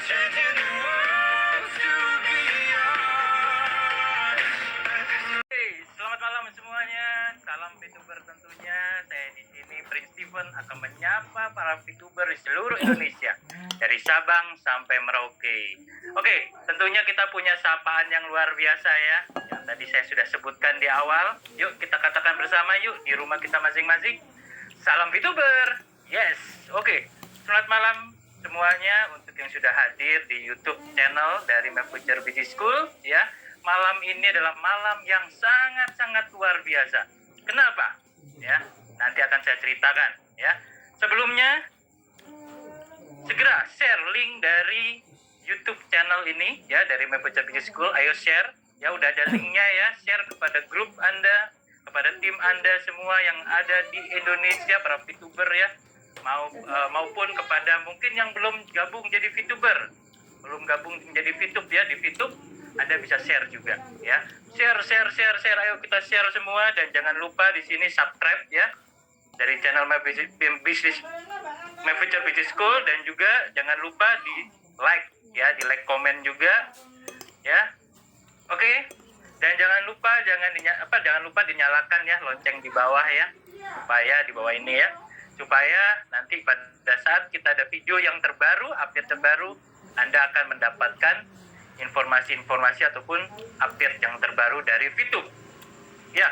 Selamat malam semuanya. Salam VTuber tentunya. Saya di sini Prince Steven akan menyapa para VTuber di seluruh Indonesia dari Sabang sampai Merauke. Oke, tentunya kita punya sapaan yang luar biasa ya. Yang tadi saya sudah sebutkan di awal. Yuk kita katakan bersama yuk di rumah kita masing-masing. Salam VTuber. Yes. Oke. Selamat malam semuanya untuk yang sudah hadir di YouTube channel dari My Future Business School ya. Malam ini adalah malam yang sangat-sangat luar biasa. Kenapa? Ya, nanti akan saya ceritakan ya. Sebelumnya segera share link dari YouTube channel ini ya, dari My Future Business School. Ayo share. Ya udah ada linknya ya, share kepada grup Anda, kepada tim Anda semua yang ada di Indonesia, para VTuber ya. Maupun kepada mungkin yang belum gabung jadi VTuber, belum gabung menjadi VTube ya, di VTube Anda bisa share juga ya. Share. Ayo kita share semua, dan jangan lupa di sini subscribe ya dari channel My Future Business School, dan juga jangan lupa di like ya, di like, komen juga ya. Oke. Dan jangan lupa dinyalakan ya lonceng di bawah ya, supaya di bawah ini ya, supaya nanti pada saat kita ada video yang terbaru, update terbaru, Anda akan mendapatkan informasi-informasi ataupun update yang terbaru dari VTube. Ya,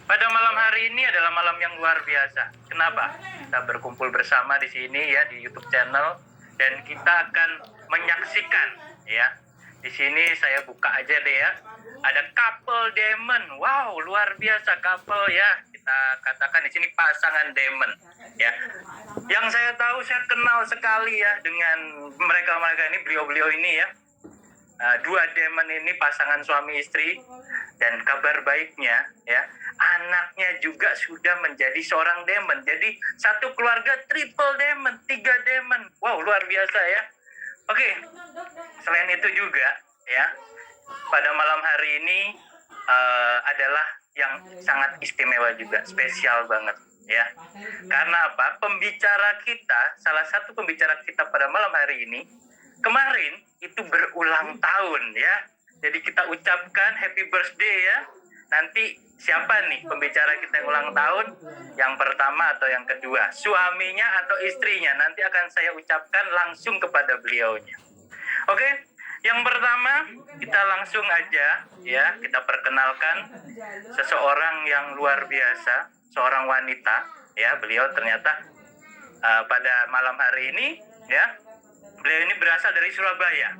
pada malam hari ini adalah malam yang luar biasa. Kenapa? Kita berkumpul bersama di sini ya, di YouTube channel, dan kita akan menyaksikan ya. Di sini saya buka aja deh ya. Ada couple demon. Wow, luar biasa couple ya. Kita katakan di sini pasangan demon ya. Yang saya tahu, saya kenal sekali ya dengan mereka ini, beliau ini ya. Dua demon ini pasangan suami istri, dan kabar baiknya ya, anaknya juga sudah menjadi seorang demon. Jadi satu keluarga triple demon, 3 demon. Wow, luar biasa ya. Oke. Selain itu juga ya, pada malam hari ini adalah yang sangat istimewa juga, spesial banget ya. Karena apa? Salah satu pembicara kita pada malam hari ini kemarin itu berulang tahun ya. Jadi kita ucapkan happy birthday ya. Nanti siapa nih pembicara kita yang ulang tahun? Yang pertama atau yang kedua? Suaminya atau istrinya? Nanti akan saya ucapkan langsung kepada beliaunya. Oke? Yang pertama, kita langsung aja ya, kita perkenalkan seseorang yang luar biasa, seorang wanita ya. Beliau ternyata pada malam hari ini ya, beliau ini berasal dari Surabaya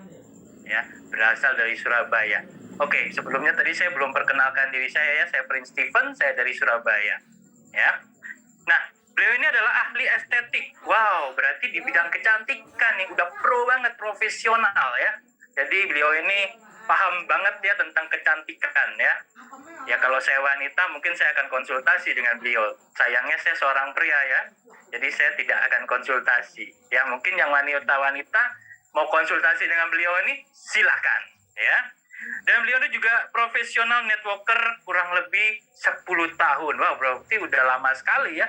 ya, berasal dari Surabaya. Oke, sebelumnya tadi saya belum perkenalkan diri saya ya, saya Prince Steven, saya dari Surabaya ya. Nah, beliau ini adalah ahli estetik. Wow, berarti di bidang kecantikan nih udah pro banget, profesional ya. Jadi beliau ini paham banget ya tentang kecantikan ya. Ya kalau saya wanita mungkin saya akan konsultasi dengan beliau. Sayangnya saya seorang pria ya, jadi saya tidak akan konsultasi. Ya mungkin yang wanita-wanita mau konsultasi dengan beliau ini silahkan ya. Dan beliau ini juga profesional networker kurang lebih 10 tahun. Wow, berarti udah lama sekali ya.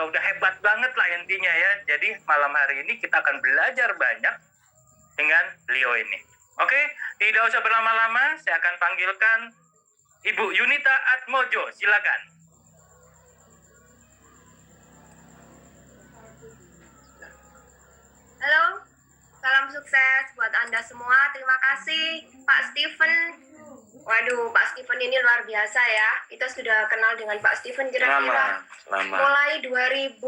Udah hebat banget lah intinya ya. Jadi malam hari ini kita akan belajar banyak dengan beliau ini. Oke, tidak usah berlama-lama, saya akan panggilkan Ibu Yunita Atmojo, silakan. Halo, salam sukses buat Anda semua. Terima kasih Pak Steven. Waduh, Pak Steven ini luar biasa ya. Kita sudah kenal dengan Pak Steven kira-kira lama. mulai 2014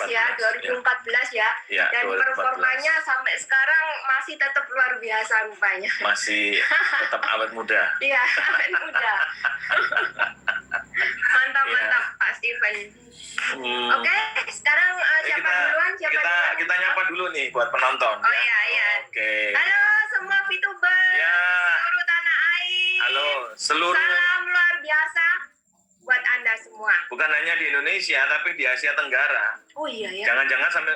ya, 2014 ya. Dan 2014. Performanya sampai sekarang masih tetap luar biasa rupanya. Masih tetap awet muda. Iya, awet muda. Mantap Pak Steven. Oke, sekarang siapa duluan? Kita nyapa dulu nih buat penonton. Oh ya. iya. Oke. Halo semua VTuber Ya. seluruh tanah air. Halo seluruh. Salam luar biasa buat Anda semua. Bukan hanya di Indonesia tapi di Asia Tenggara. Oh iya ya. Jangan-jangan sampai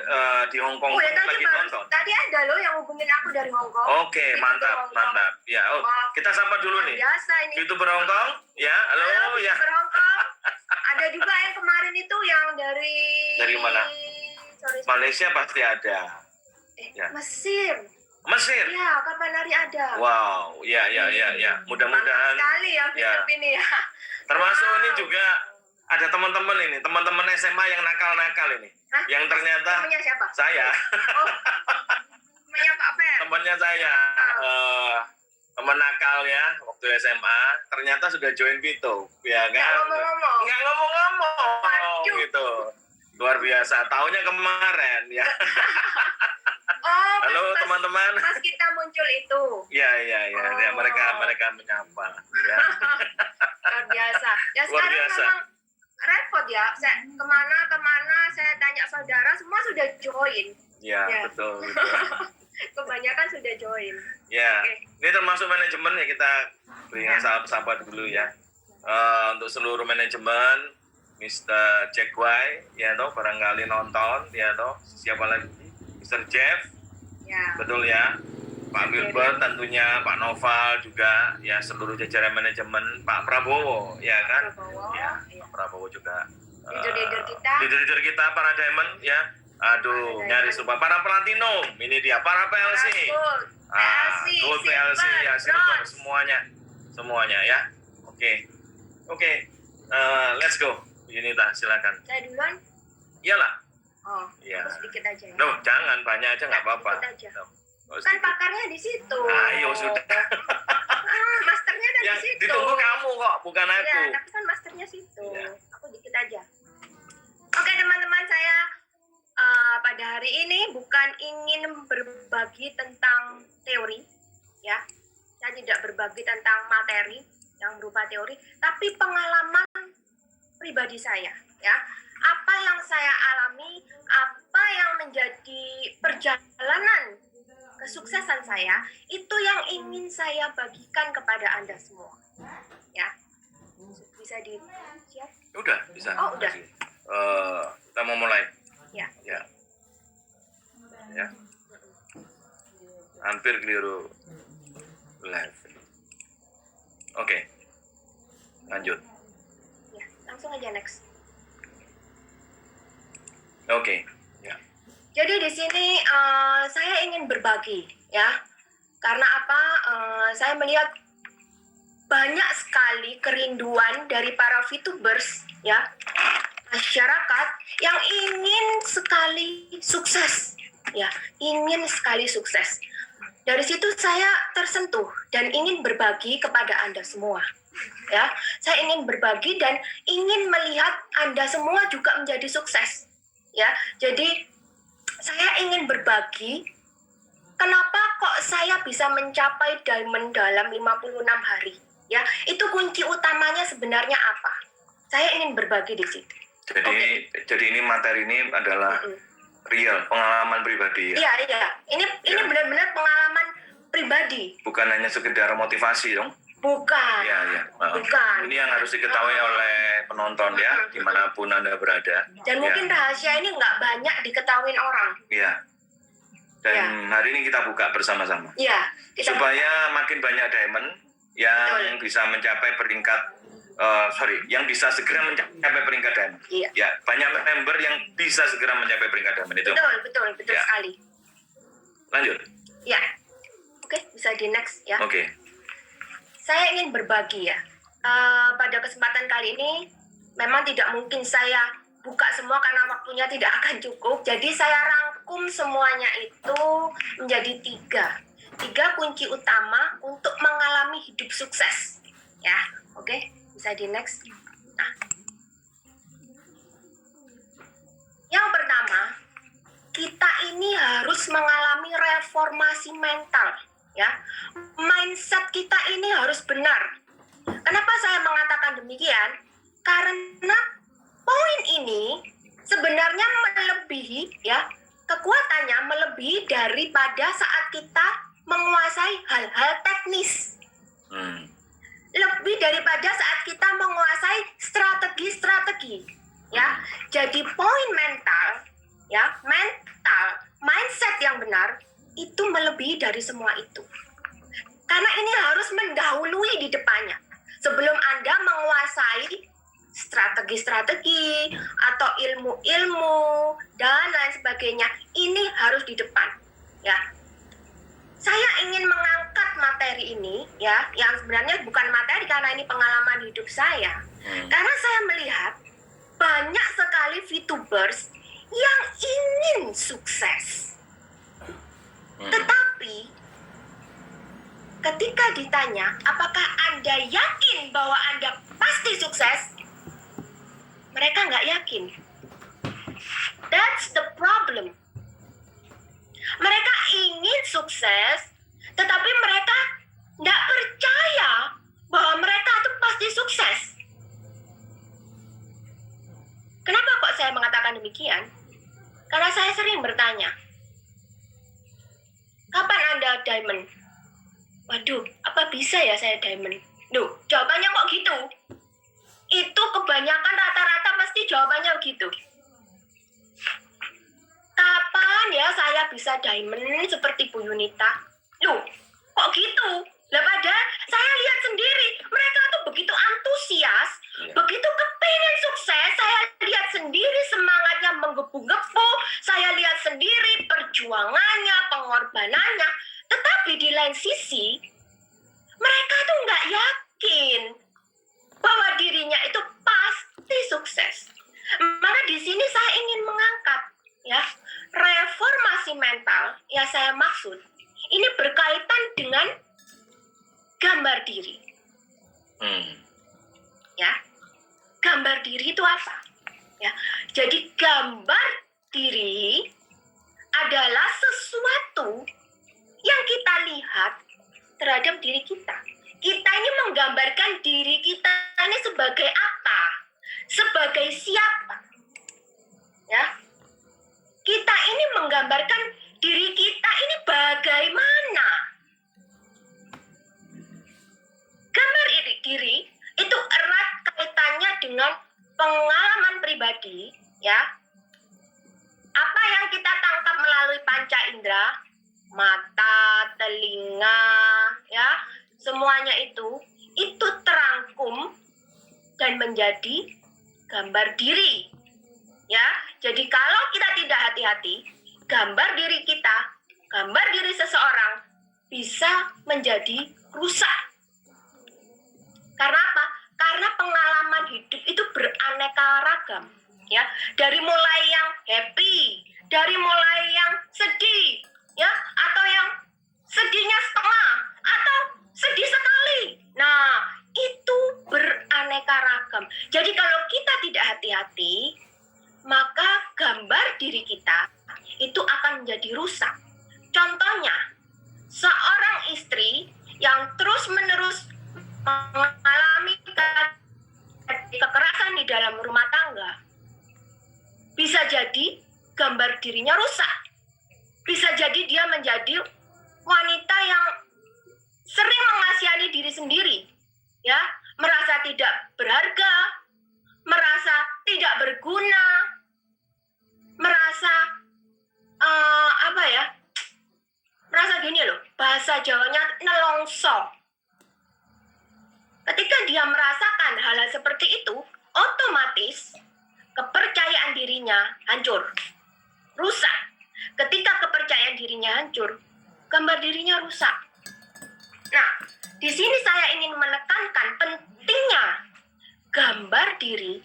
di Hong Kong Oh ya, lagi nonton. tadi ada loh yang hubungin aku dari Hong Kong. Oke, mantap. Ya, kita sapa dulu nih. Biasa ini. YouTuber Hong Kong. Ya, halo ya. VTuber Hong Kong. Ada juga yang kemarin itu yang dari Dari mana? sorry. Malaysia pasti ada. Ya. Mesir. Mesir. Ya, kapan hari ada. Wow, ya. Mudah-mudahan. Sekali ya, Ya. Filipina ya. Termasuk Wow. ini juga ada teman-teman SMA yang nakal-nakal ini. Hah? Yang ternyata Temennya siapa? saya, Oh, temennya Pak Fer. temannya saya, teman nakal ya waktu SMA, ternyata sudah join Vito, ya Nggak kan? ngomong-ngomong. Nggak ngomong-ngomong, Waduh. gitu. Luar biasa. Taunya kemarin ya. Oh, Halo pas teman-teman. kita muncul itu. Ya, Oh. ya, mereka menyapa. Ya. Luar biasa. Ya Luar sekarang biasa. memang repot ya. Saya kemana saya tanya saudara semua sudah join. Ya, Ya. betul. Kebanyakan sudah join. Ya, Oke. ini termasuk manajemen ya, kita berikan sapa dulu ya. Untuk seluruh manajemen, Mr. Jack White, ya toh, barangkali nonton, ya toh. Siapa lagi? Mr. Jeff, Ya. betul ya. Pak Wilbert tentunya, Pak Noval juga, ya seluruh jajaran manajemen, Pak Prabowo, ya kan? Prabowo, Ya, iya. Pak Prabowo juga. Leader-leader kita. Leader-leader kita, para diamond, ya. Aduh, Para nyaris diamond. lupa. Para platinum, ini dia, para PLC. PLC, Gold silver, PLC ya, silver bronze. semuanya ya. Oke. Let's go. Yunita, silakan. Saya duluan. Iyalah. Oh, Iya. aku sedikit aja ya. No, jangan banyak aja nggak apa-apa. Sedikit aja. No, Kan sedikit. pakarnya di situ. Ayo sudah. Masternya ada Ya, di situ. ditunggu kamu kok, bukan aku. Iya, tapi kan masternya situ. Iya. Aku dikit aja. Oke teman-teman, saya pada hari ini bukan ingin berbagi tentang teori, ya. Saya tidak berbagi tentang materi yang berupa teori, tapi pengalaman pribadi saya, ya. Apa yang saya alami, apa yang menjadi perjalanan kesuksesan saya, itu yang ingin saya bagikan kepada Anda semua, ya. Bisa di siap? Udah, bisa. Oh, udah. Makasih. Kita mau mulai. Ya. Ya. Hampir keliru live. Oke. Lanjut. Ya, langsung aja next. Oke. Ya. Jadi di sini saya ingin berbagi, ya. Karena apa? Saya melihat banyak sekali kerinduan dari para VTubers, ya, masyarakat yang ingin sekali sukses, ya, ingin sekali sukses. Dari situ saya tersentuh dan ingin berbagi kepada Anda semua, ya. Saya ingin berbagi dan ingin melihat Anda semua juga menjadi sukses, ya. Jadi saya ingin berbagi kenapa kok saya bisa mencapai diamond dalam 56 hari, ya. Itu kunci utamanya sebenarnya apa? Saya ingin berbagi di situ. Jadi ini materi ini adalah real, pengalaman pribadi ya. Iya. Ini benar-benar pengalaman pribadi. Bukan hanya sekedar motivasi dong. Bukan. Iya. Bukan. Ini yang harus diketahui oleh penonton ya, dimanapun Anda berada. Dan mungkin rahasia ini nggak banyak diketahui orang. Iya. Dan hari ini kita buka bersama-sama. Iya. Supaya makin banyak diamond yang Betul. bisa mencapai peringkat yang bisa segera mencapai peringkat diamond. Iya. Ya, banyak member yang bisa segera mencapai peringkat diamond itu. Betul Ya. sekali. Lanjut. Ya. Oke, bisa di next ya. Oke. Saya ingin berbagi ya. Pada kesempatan kali ini memang tidak mungkin saya buka semua karena waktunya tidak akan cukup. Jadi saya rangkum semuanya itu menjadi tiga kunci utama untuk mengalami hidup sukses. Ya, oke, bisa di next. Nah, yang pertama, kita ini harus mengalami reformasi mental. Ya, mindset kita ini harus benar. Kenapa saya mengatakan demikian? Karena poin ini sebenarnya melebihi, ya, kekuatannya melebihi daripada saat kita menguasai hal-hal teknis. Lebih daripada saat kita menguasai strategi-strategi, ya. Jadi poin mental, ya, mindset yang benar itu melebihi dari semua itu. Karena ini harus mendahului di depannya. Sebelum Anda menguasai strategi-strategi atau ilmu-ilmu dan lain sebagainya ini harus di depan, ya. Saya ingin mengangkat materi ini, ya, yang sebenarnya bukan materi karena ini pengalaman hidup saya. Karena saya melihat banyak sekali VTubers yang ingin sukses. Tetapi ketika ditanya, apakah Anda yakin bahwa Anda pasti sukses? Mereka nggak yakin. That's the problem. Mereka ingin sukses, tetapi mereka nggak percaya bahwa mereka itu pasti sukses. Kenapa kok saya mengatakan demikian? Karena saya sering bertanya, kapan Anda diamond? Waduh, apa bisa ya saya diamond? Duh, jawabannya kok gitu? Itu kebanyakan rata-rata pasti jawabannya begitu. Kapan ya saya bisa diamond seperti Bu Yunita? Loh, kok gitu? Lah padahal saya lihat sendiri, mereka tuh begitu antusias, begitu kepengen sukses, saya lihat sendiri semangatnya menggebu-gebu, saya lihat sendiri perjuangannya, pengorbanannya. Tetapi di lain sisi, mereka tuh nggak yakin bahwa dirinya itu pasti sukses. Maka di sini saya ingin mengangkat, ya, reformasi mental yang saya maksud ini berkaitan dengan gambar diri. Ya, gambar diri itu apa? Ya, jadi gambar diri adalah sesuatu yang kita lihat terhadap diri kita. Kita ini menggambarkan diri kita ini sebagai apa? Sebagai siapa? Ya, kita ini menggambarkan diri kita ini bagaimana. Gambar diri itu erat kaitannya dengan pengalaman pribadi, ya. Apa yang kita tangkap melalui panca indera, mata, telinga, ya, semuanya itu terangkum dan menjadi gambar diri. Ya, jadi kalau kita tidak hati-hati, gambar diri kita, gambar diri seseorang bisa menjadi rusak. Karena apa? Karena pengalaman hidup itu beraneka ragam, ya. Dari mulai yang happy, dari mulai yang sedih, ya, atau yang sedihnya setengah, atau sedih sekali. Nah, itu beraneka ragam. Jadi kalau kita tidak hati-hati, maka gambar diri kita itu akan menjadi rusak. Contohnya, seorang istri yang terus-menerus mengalami kekerasan di dalam rumah tangga, bisa jadi gambar dirinya rusak. Bisa jadi dia menjadi wanita yang sering mengasihani diri sendiri, ya, merasa tidak berharga, merasa tidak berguna, merasa merasa gini loh, bahasa Jawanya nelongso. Ketika dia merasakan hal-hal seperti itu, otomatis kepercayaan dirinya hancur, rusak. Ketika kepercayaan dirinya hancur, gambar dirinya rusak. Nah, di sini saya ingin menekankan pentingnya gambar diri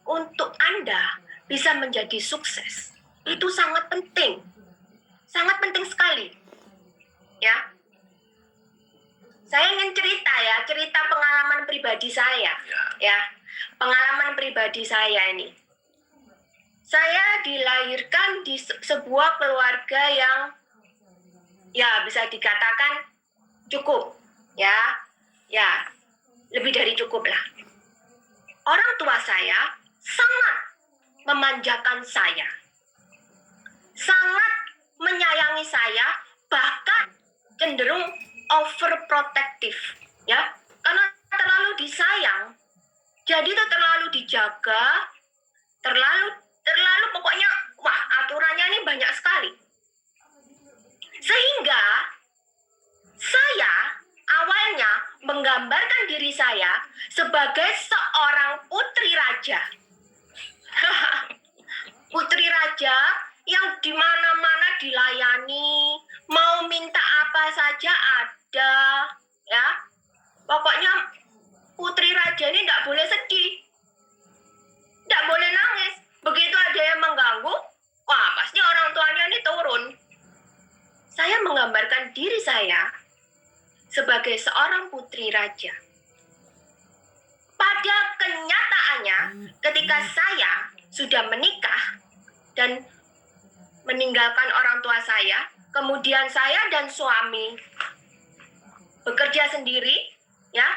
untuk Anda bisa menjadi sukses. Itu sangat penting sekali. Ya, saya ingin cerita pengalaman pribadi saya. Ya, pengalaman pribadi saya ini. Saya dilahirkan di sebuah keluarga yang, ya, bisa dikatakan cukup, ya, lebih dari cukup lah. Orang tua saya sangat memanjakan saya, sangat menyayangi saya, bahkan cenderung overprotective, ya, karena terlalu disayang, jadi itu terlalu dijaga, terlalu pokoknya, wah, aturannya ini banyak sekali, sehingga saya awalnya menggambarkan diri saya sebagai seorang putri raja. Putri raja yang di mana-mana dilayani, mau minta apa saja ada, ya. Pokoknya putri raja ini tidak boleh sedih, tidak boleh nangis. Begitu ada yang mengganggu, wah pasti orang tuanya ini turun. Saya menggambarkan diri saya sebagai seorang putri raja. Pada kenyataannya, ketika saya sudah menikah dan meninggalkan orang tua saya, kemudian saya dan suami bekerja sendiri, ya.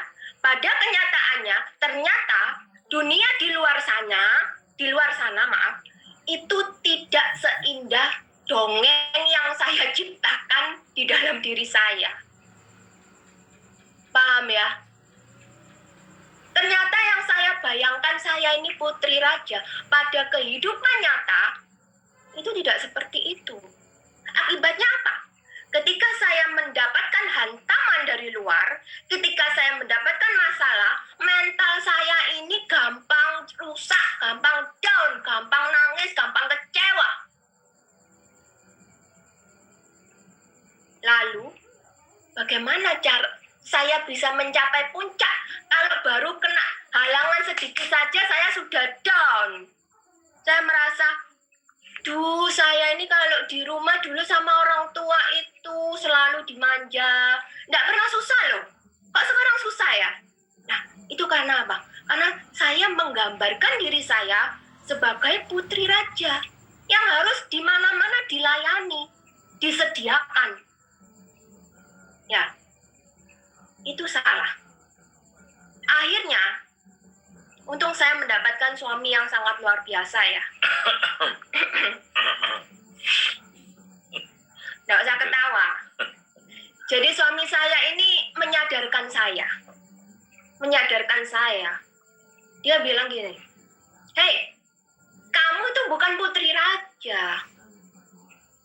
Pada kenyataannya, ternyata dunia di luar sana, maaf, itu tidak seindah dongeng yang saya ciptakan di dalam diri saya. Paham ya? Ternyata yang saya bayangkan saya ini putri raja, pada kehidupan nyata itu tidak seperti itu. Akibatnya apa? Ketika saya mendapatkan hantaman dari luar, ketika saya mendapatkan masalah, mental saya ini gampang rusak, gampang down, gampang nangis, gampang kecewa. Lalu, bagaimana cara saya bisa mencapai puncak? Kalau baru kena halangan sedikit saja, saya sudah down. Saya merasa, saya ini kalau di rumah dulu sama orang tua itu selalu dimanja. Nggak pernah susah loh. Kok sekarang susah ya? Nah, itu karena apa? Karena saya menggambarkan diri saya sebagai putri raja yang harus di mana-mana dilayani, disediakan. Ya, itu salah. Akhirnya, untung saya mendapatkan suami yang sangat luar biasa ya. Nggak usah ketawa. Jadi suami saya ini menyadarkan saya. Dia bilang gini, "Hei, kamu itu bukan putri raja.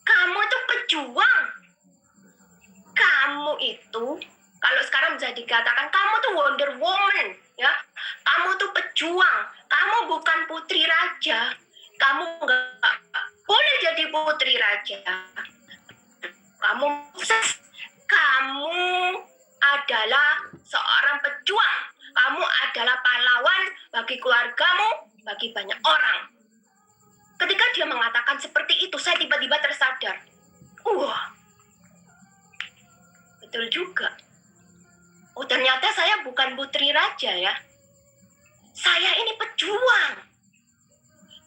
Kamu itu pejuang. Kamu itu, kalau sekarang bisa dikatakan, kamu tuh Wonder Woman, ya. Kamu tuh pejuang. Kamu bukan putri raja. Kamu nggak boleh jadi putri raja. Kamu adalah seorang pejuang. Kamu adalah pahlawan bagi keluargamu, bagi banyak orang." Ketika dia mengatakan seperti itu, saya tiba-tiba tersadar. Betul juga. Oh, ternyata saya bukan putri raja ya. Saya ini pejuang.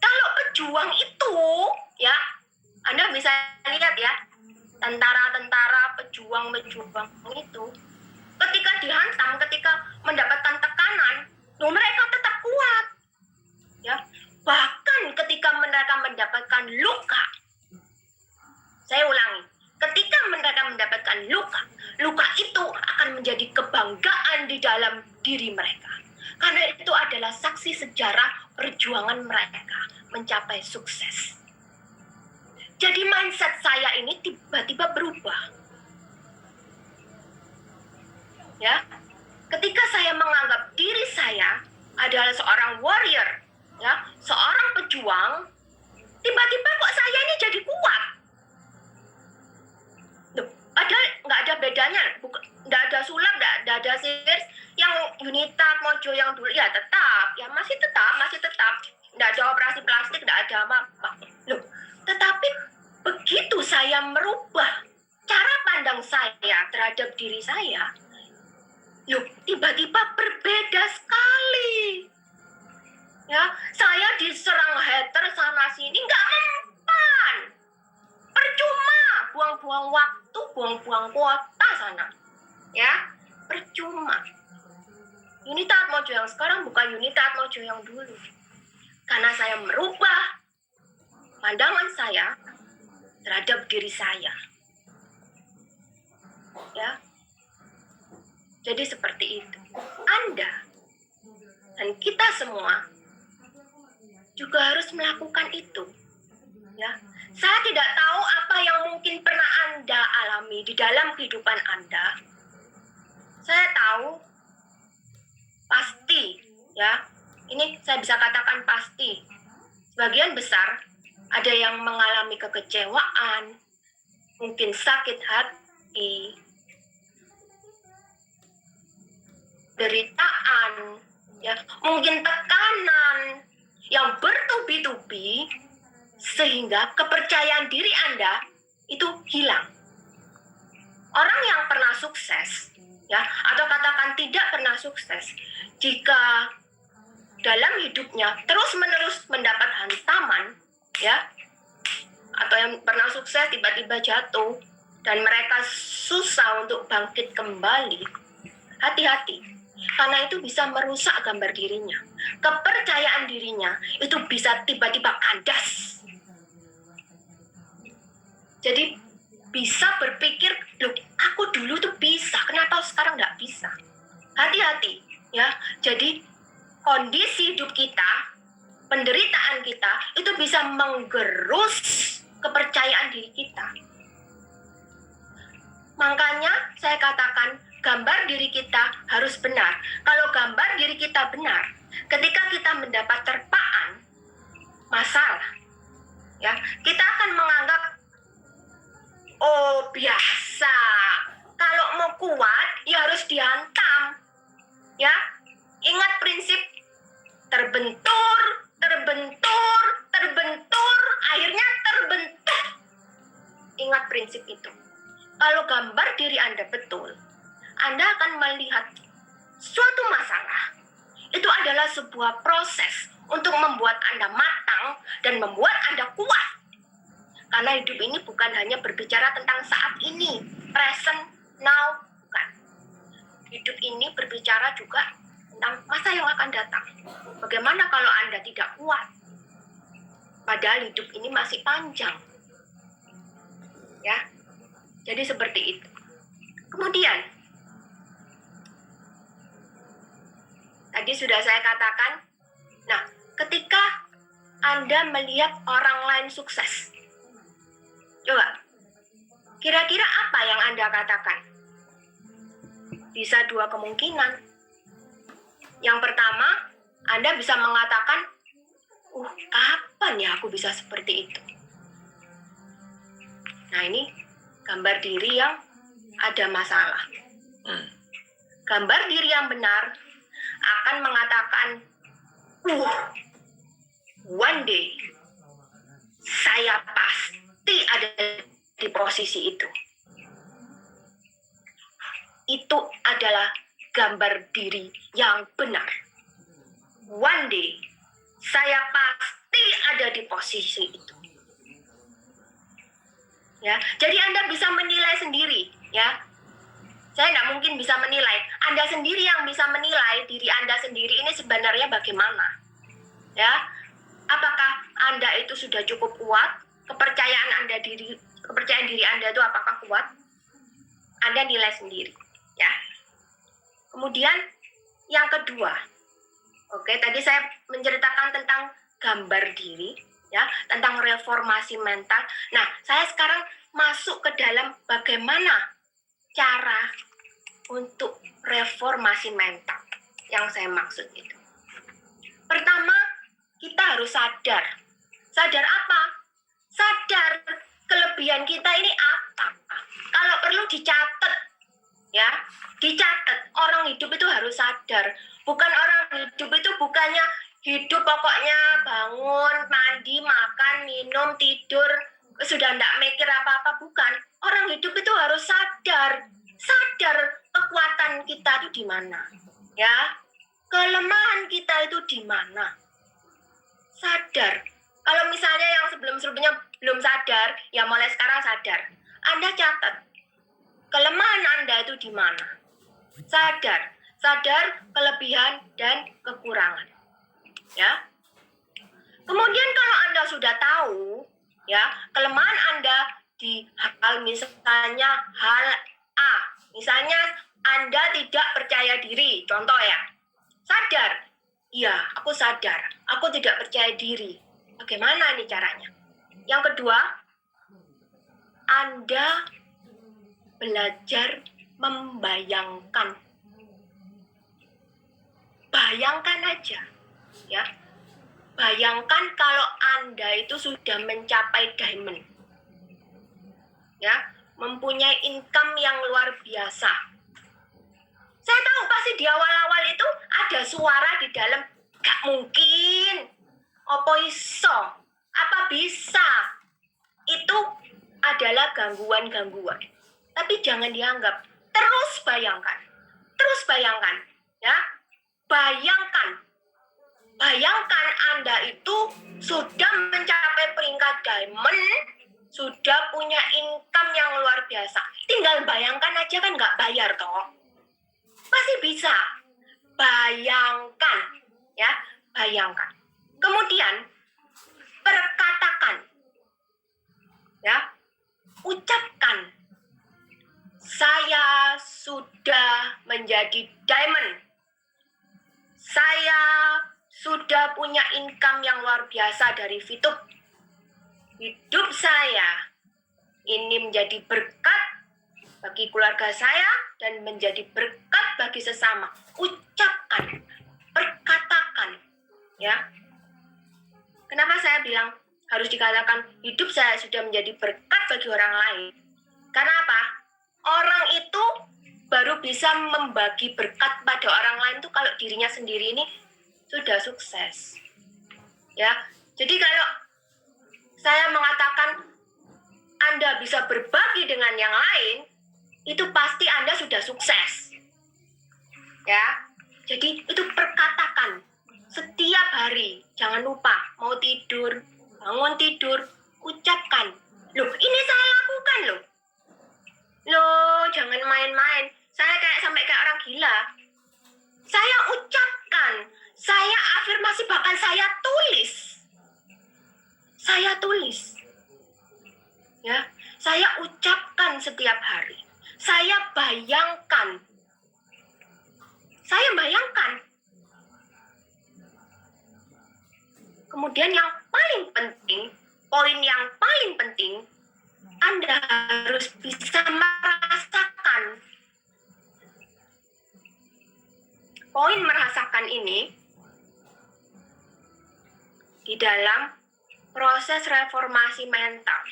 Kalau pejuang itu, ya, Anda bisa lihat ya, tentara-tentara pejuang itu, ketika dihantam, ketika mendapatkan tekanan, mereka tetap kuat. Ya, bahkan ketika mereka mendapatkan luka, saya ulangi, ketika mereka mendapatkan luka itu akan menjadi kebanggaan di dalam diri mereka. Karena itu adalah saksi sejarah perjuangan mereka mencapai sukses. Jadi mindset saya ini tiba-tiba berubah. Ya, ketika saya menganggap diri saya adalah seorang warrior, ya, seorang pejuang, tiba-tiba kok saya ini jadi kuat. Padahal nggak ada bedanya, nggak ada sulap, nggak ada sihir. Yang Yunita Atmojo yang dulu ya tetap, ya masih tetap, nggak ada operasi plastik, nggak ada apa-apa. Loh, tetapi begitu saya merubah cara pandang saya terhadap diri saya, loh, tiba-tiba berbeda sekali. Ya, saya diserang hater sana sini, nggak mempan. Percuma buang-buang waktu, buang-buang kuota sana. Ya, percuma. Yunita Atmojo yang sekarang bukan Yunita Atmojo yang dulu. Karena saya merubah pandangan saya terhadap diri saya. Ya. Jadi seperti itu. Anda dan kita semua juga harus melakukan itu. Ya. Saya tidak tahu apa yang mungkin pernah Anda alami di dalam kehidupan Anda. Saya tahu ya, ini saya bisa katakan pasti, sebagian besar ada yang mengalami kekecewaan, mungkin sakit hati, deritaan, ya, mungkin tekanan yang bertubi-tubi sehingga kepercayaan diri Anda itu hilang. Orang yang pernah sukses, ya, atau katakan tidak pernah sukses, jika dalam hidupnya terus-menerus mendapat hantaman, ya, atau yang pernah sukses tiba-tiba jatuh dan mereka susah untuk bangkit kembali, hati-hati, karena itu bisa merusak gambar dirinya. Kepercayaan dirinya itu bisa tiba-tiba kandas. Jadi bisa berpikir, loh, aku dulu tuh bisa, kenapa sekarang nggak bisa? Hati-hati, ya. Jadi kondisi hidup kita, penderitaan kita, itu bisa menggerus kepercayaan diri kita. Makanya saya katakan, gambar diri kita harus benar. Kalau gambar diri kita benar, ketika kita mendapat terpaan, masalah, ya, kita akan menganggap, oh biasa, kalau mau kuat, ya harus dihantam. Ya, ingat prinsip terbentur, akhirnya terbentuk. Ingat prinsip itu. Kalau gambar diri Anda betul, Anda akan melihat suatu masalah. Itu adalah sebuah proses untuk membuat Anda matang dan membuat Anda kuat. Karena hidup ini bukan hanya berbicara tentang saat ini, present, now, bukan. Hidup ini berbicara juga tentang masa yang akan datang. Bagaimana kalau Anda tidak kuat? Padahal hidup ini masih panjang. Ya, jadi seperti itu. Kemudian, tadi sudah saya katakan, nah, ketika Anda melihat orang lain sukses, coba, kira-kira apa yang Anda katakan? Bisa dua kemungkinan. Yang pertama, Anda bisa mengatakan, kapan ya aku bisa seperti itu? Nah, ini gambar diri yang ada masalah. Gambar diri yang benar akan mengatakan, one day saya pasti ada di posisi itu. Itu adalah gambar diri yang benar. One day saya pasti ada di posisi itu. Ya, jadi Anda bisa menilai sendiri, ya. Saya tidak mungkin bisa menilai. Anda sendiri yang bisa menilai diri Anda sendiri ini sebenarnya bagaimana. Ya, apakah Anda itu sudah cukup kuat? Kepercayaan diri Anda itu apakah kuat? Anda nilai sendiri, ya. Kemudian yang kedua, oke, tadi saya menceritakan tentang gambar diri, ya, tentang reformasi mental. Nah, saya sekarang masuk ke dalam bagaimana cara untuk reformasi mental yang saya maksud itu. Pertama, kita harus sadar. Sadar apa? Sadar kelebihan kita ini apa. Kalau perlu dicatat, ya, dicatat. Orang hidup itu harus sadar. Bukan orang hidup itu bukannya hidup pokoknya bangun, mandi, makan, minum, tidur, sudah tidak mikir apa-apa, bukan. Orang hidup itu harus sadar kekuatan kita itu di mana, ya. Kelemahan kita itu di mana. Sadar. Kalau misalnya yang sebelum-sebelumnya belum sadar, ya mulai sekarang sadar. Anda catat kelemahan Anda itu di mana. Sadar kelebihan dan kekurangan. Ya. Kemudian kalau Anda sudah tahu, ya, kelemahan Anda di hal misalnya hal A, misalnya Anda tidak percaya diri, contoh ya, sadar, iya, aku sadar, aku tidak percaya diri. Bagaimana ini caranya? Yang kedua, Anda belajar membayangkan. bayangkan aja, ya. Bayangkan kalau Anda itu sudah mencapai diamond, ya, mempunyai income yang luar biasa. Saya tahu pasti di awal-awal itu ada suara di dalam, gak mungkin, opo iso, apa bisa. Itu adalah gangguan-gangguan. Tapi jangan dianggap. Terus bayangkan, ya. Bayangkan Anda itu sudah mencapai peringkat diamond, sudah punya income yang luar biasa. Tinggal bayangkan aja kan nggak bayar toh. Pasti bisa. Bayangkan, ya, bayangkan. Kemudian perkatakan, ya, ucapkan, saya sudah menjadi diamond. Saya sudah punya income yang luar biasa dari VTube. Hidup saya ini menjadi berkat bagi keluarga saya dan menjadi berkat bagi sesama. Ucapkan, perkatakan, ya. Kenapa saya bilang harus dikatakan hidup saya sudah menjadi berkat bagi orang lain? Karena apa? Orang itu baru bisa membagi berkat pada orang lain tuh kalau dirinya sendiri ini sudah sukses. Ya. Jadi kalau saya mengatakan Anda bisa berbagi dengan yang lain, itu pasti Anda sudah sukses. Ya. Jadi itu perkatakan setiap hari. Jangan lupa mau tidur, bangun tidur, ucapkan. Loh, ini saya lakukan loh. Loh, jangan main-main. Saya sampai kayak orang gila. Saya ucapkan, saya afirmasi, bahkan saya tulis. Saya tulis. Ya, saya ucapkan setiap hari. Saya bayangkan. Saya bayangkan. Kemudian yang paling penting, poin yang paling penting, Anda harus bisa merasakan. Poin merasakan ini di dalam proses reformasi mental.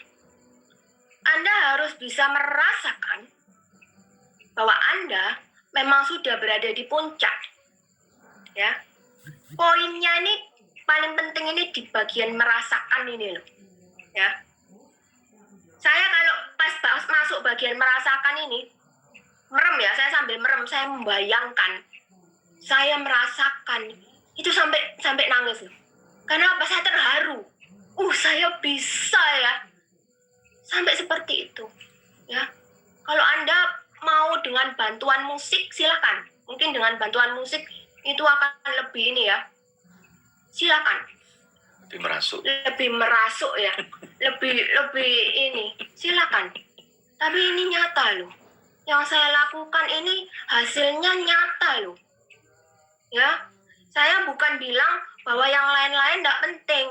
Anda harus bisa merasakan bahwa Anda memang sudah berada di puncak. Ya. Poinnya ini paling penting ini di bagian merasakan ini loh. Ya. Saya kalau pas masuk bagian merasakan ini, merem ya, saya sambil merem, saya membayangkan, saya merasakan, itu sampai nangis loh. Karena apa? Saya terharu. Saya bisa ya. Sampai seperti itu. Ya. Kalau Anda mau dengan bantuan musik, silakan. Mungkin dengan bantuan musik itu akan lebih ini ya. Silakan. Lebih merasuk ya. lebih ini. Silakan. Tapi ini nyata loh. Yang saya lakukan ini hasilnya nyata loh. Ya. Saya bukan bilang bahwa yang lain-lain tidak penting.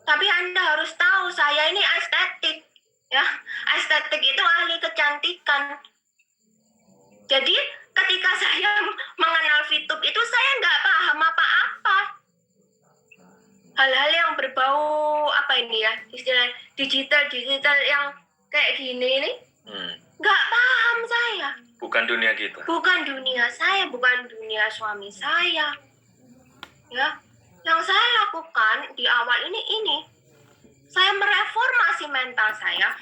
Tapi Anda harus tahu saya ini estetik. Ya, estetik itu ahli kecantikan. Jadi ketika saya mengenal VTube itu saya nggak paham apa-apa. Hal-hal yang berbau apa ini ya, istilah digital yang kayak gini ini, nggak paham saya. Bukan dunia kita. Bukan dunia saya, bukan dunia suami saya. Ya, yang saya lakukan di awal ini. Saya mereformasi mental saya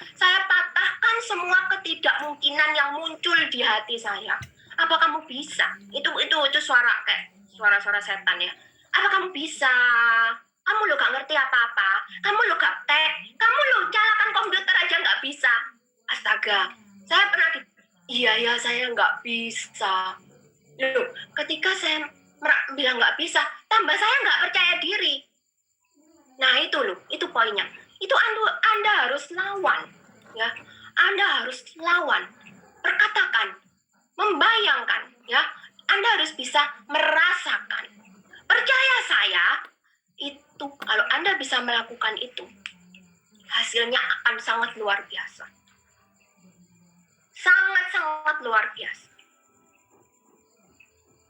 patahkan semua ketidakmungkinan yang muncul di hati saya. Apa kamu bisa? Itu suara kayak suara setan ya. Apa kamu bisa? Kamu lo gak ngerti apa-apa. Kamu lo gaptek. Kamu lo nyalakan komputer aja gak bisa. Astaga, saya pernah iya saya gak bisa. Loh, ketika saya bilang gak bisa, tambah saya gak percaya diri. Nah itu loh, itu poinnya. Itu Anda harus lawan, ya. Anda harus lawan, perkatakan, membayangkan, ya. Anda harus bisa merasakan. Percaya saya, itu kalau Anda bisa melakukan itu, hasilnya akan sangat luar biasa. Sangat-sangat luar biasa.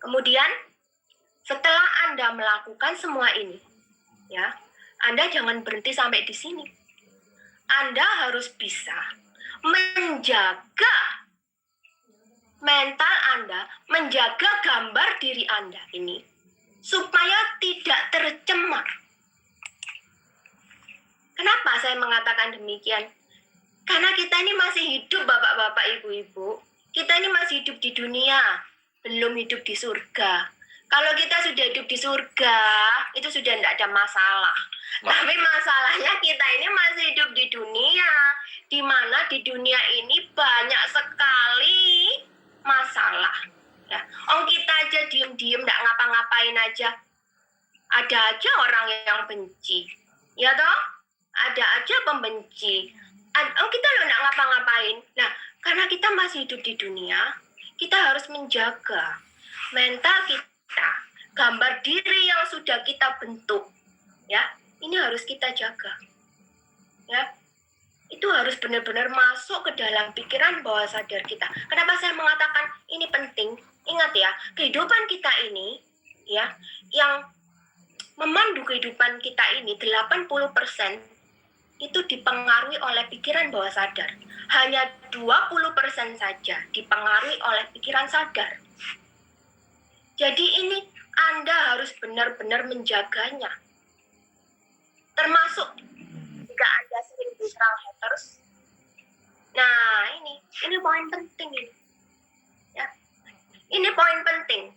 Kemudian, setelah Anda melakukan semua ini, ya, Anda jangan berhenti sampai di sini. Anda harus bisa menjaga mental Anda, menjaga gambar diri Anda ini supaya tidak tercemar. Kenapa saya mengatakan demikian? Karena kita ini masih hidup, bapak-bapak, ibu-ibu. Kita ini masih hidup di dunia, belum hidup di surga. Kalau kita sudah hidup di surga, itu sudah tidak ada masalah. Tapi masalahnya kita ini masih hidup di dunia, di mana di dunia ini banyak sekali masalah. Ya, kita aja diem-diem, tidak ngapa-ngapain aja. Ada aja orang yang benci, ya toh? Ada aja pembenci. Kita loh tidak ngapa-ngapain. Nah, karena kita masih hidup di dunia, kita harus menjaga mental kita, gambar diri yang sudah kita bentuk, ya, ini harus kita jaga, ya, itu harus benar-benar masuk ke dalam pikiran bawah sadar kita. Kenapa saya mengatakan ini penting? Ingat ya, kehidupan kita ini, ya, yang memandu kehidupan kita ini 80% itu dipengaruhi oleh pikiran bawah sadar. Hanya 20% saja dipengaruhi oleh pikiran sadar. Jadi ini Anda harus benar-benar menjaganya. Termasuk jika Anda sering diserang haters. Nah, ini poin penting ini. Ya. Ini poin penting.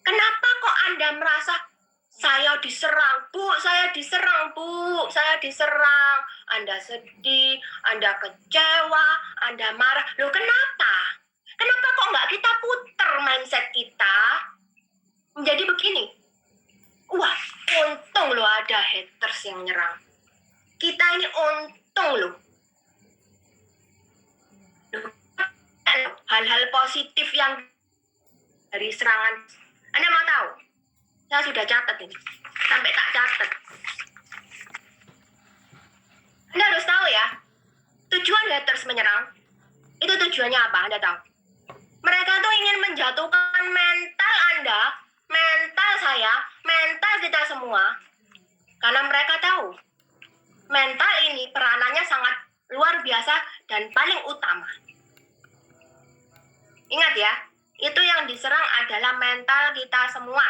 Kenapa kok Anda merasa saya diserang, Bu, saya diserang, Bu, saya diserang. Anda sedih, Anda kecewa, Anda marah. Loh, kenapa? Kenapa kok nggak kita puter mindset kita menjadi begini? Wah, untung loh ada haters yang nyerang. Kita ini untung loh. Hal-hal positif yang dari serangan. Anda mau tahu? Saya sudah catat ini. Sampai tak catat. Anda harus tahu ya. Tujuan haters menyerang. Itu tujuannya apa? Anda tahu? Mereka tuh ingin menjatuhkan mental Anda, mental saya, mental kita semua. Karena mereka tahu. Mental ini peranannya sangat luar biasa dan paling utama. Ingat ya, itu yang diserang adalah mental kita semua.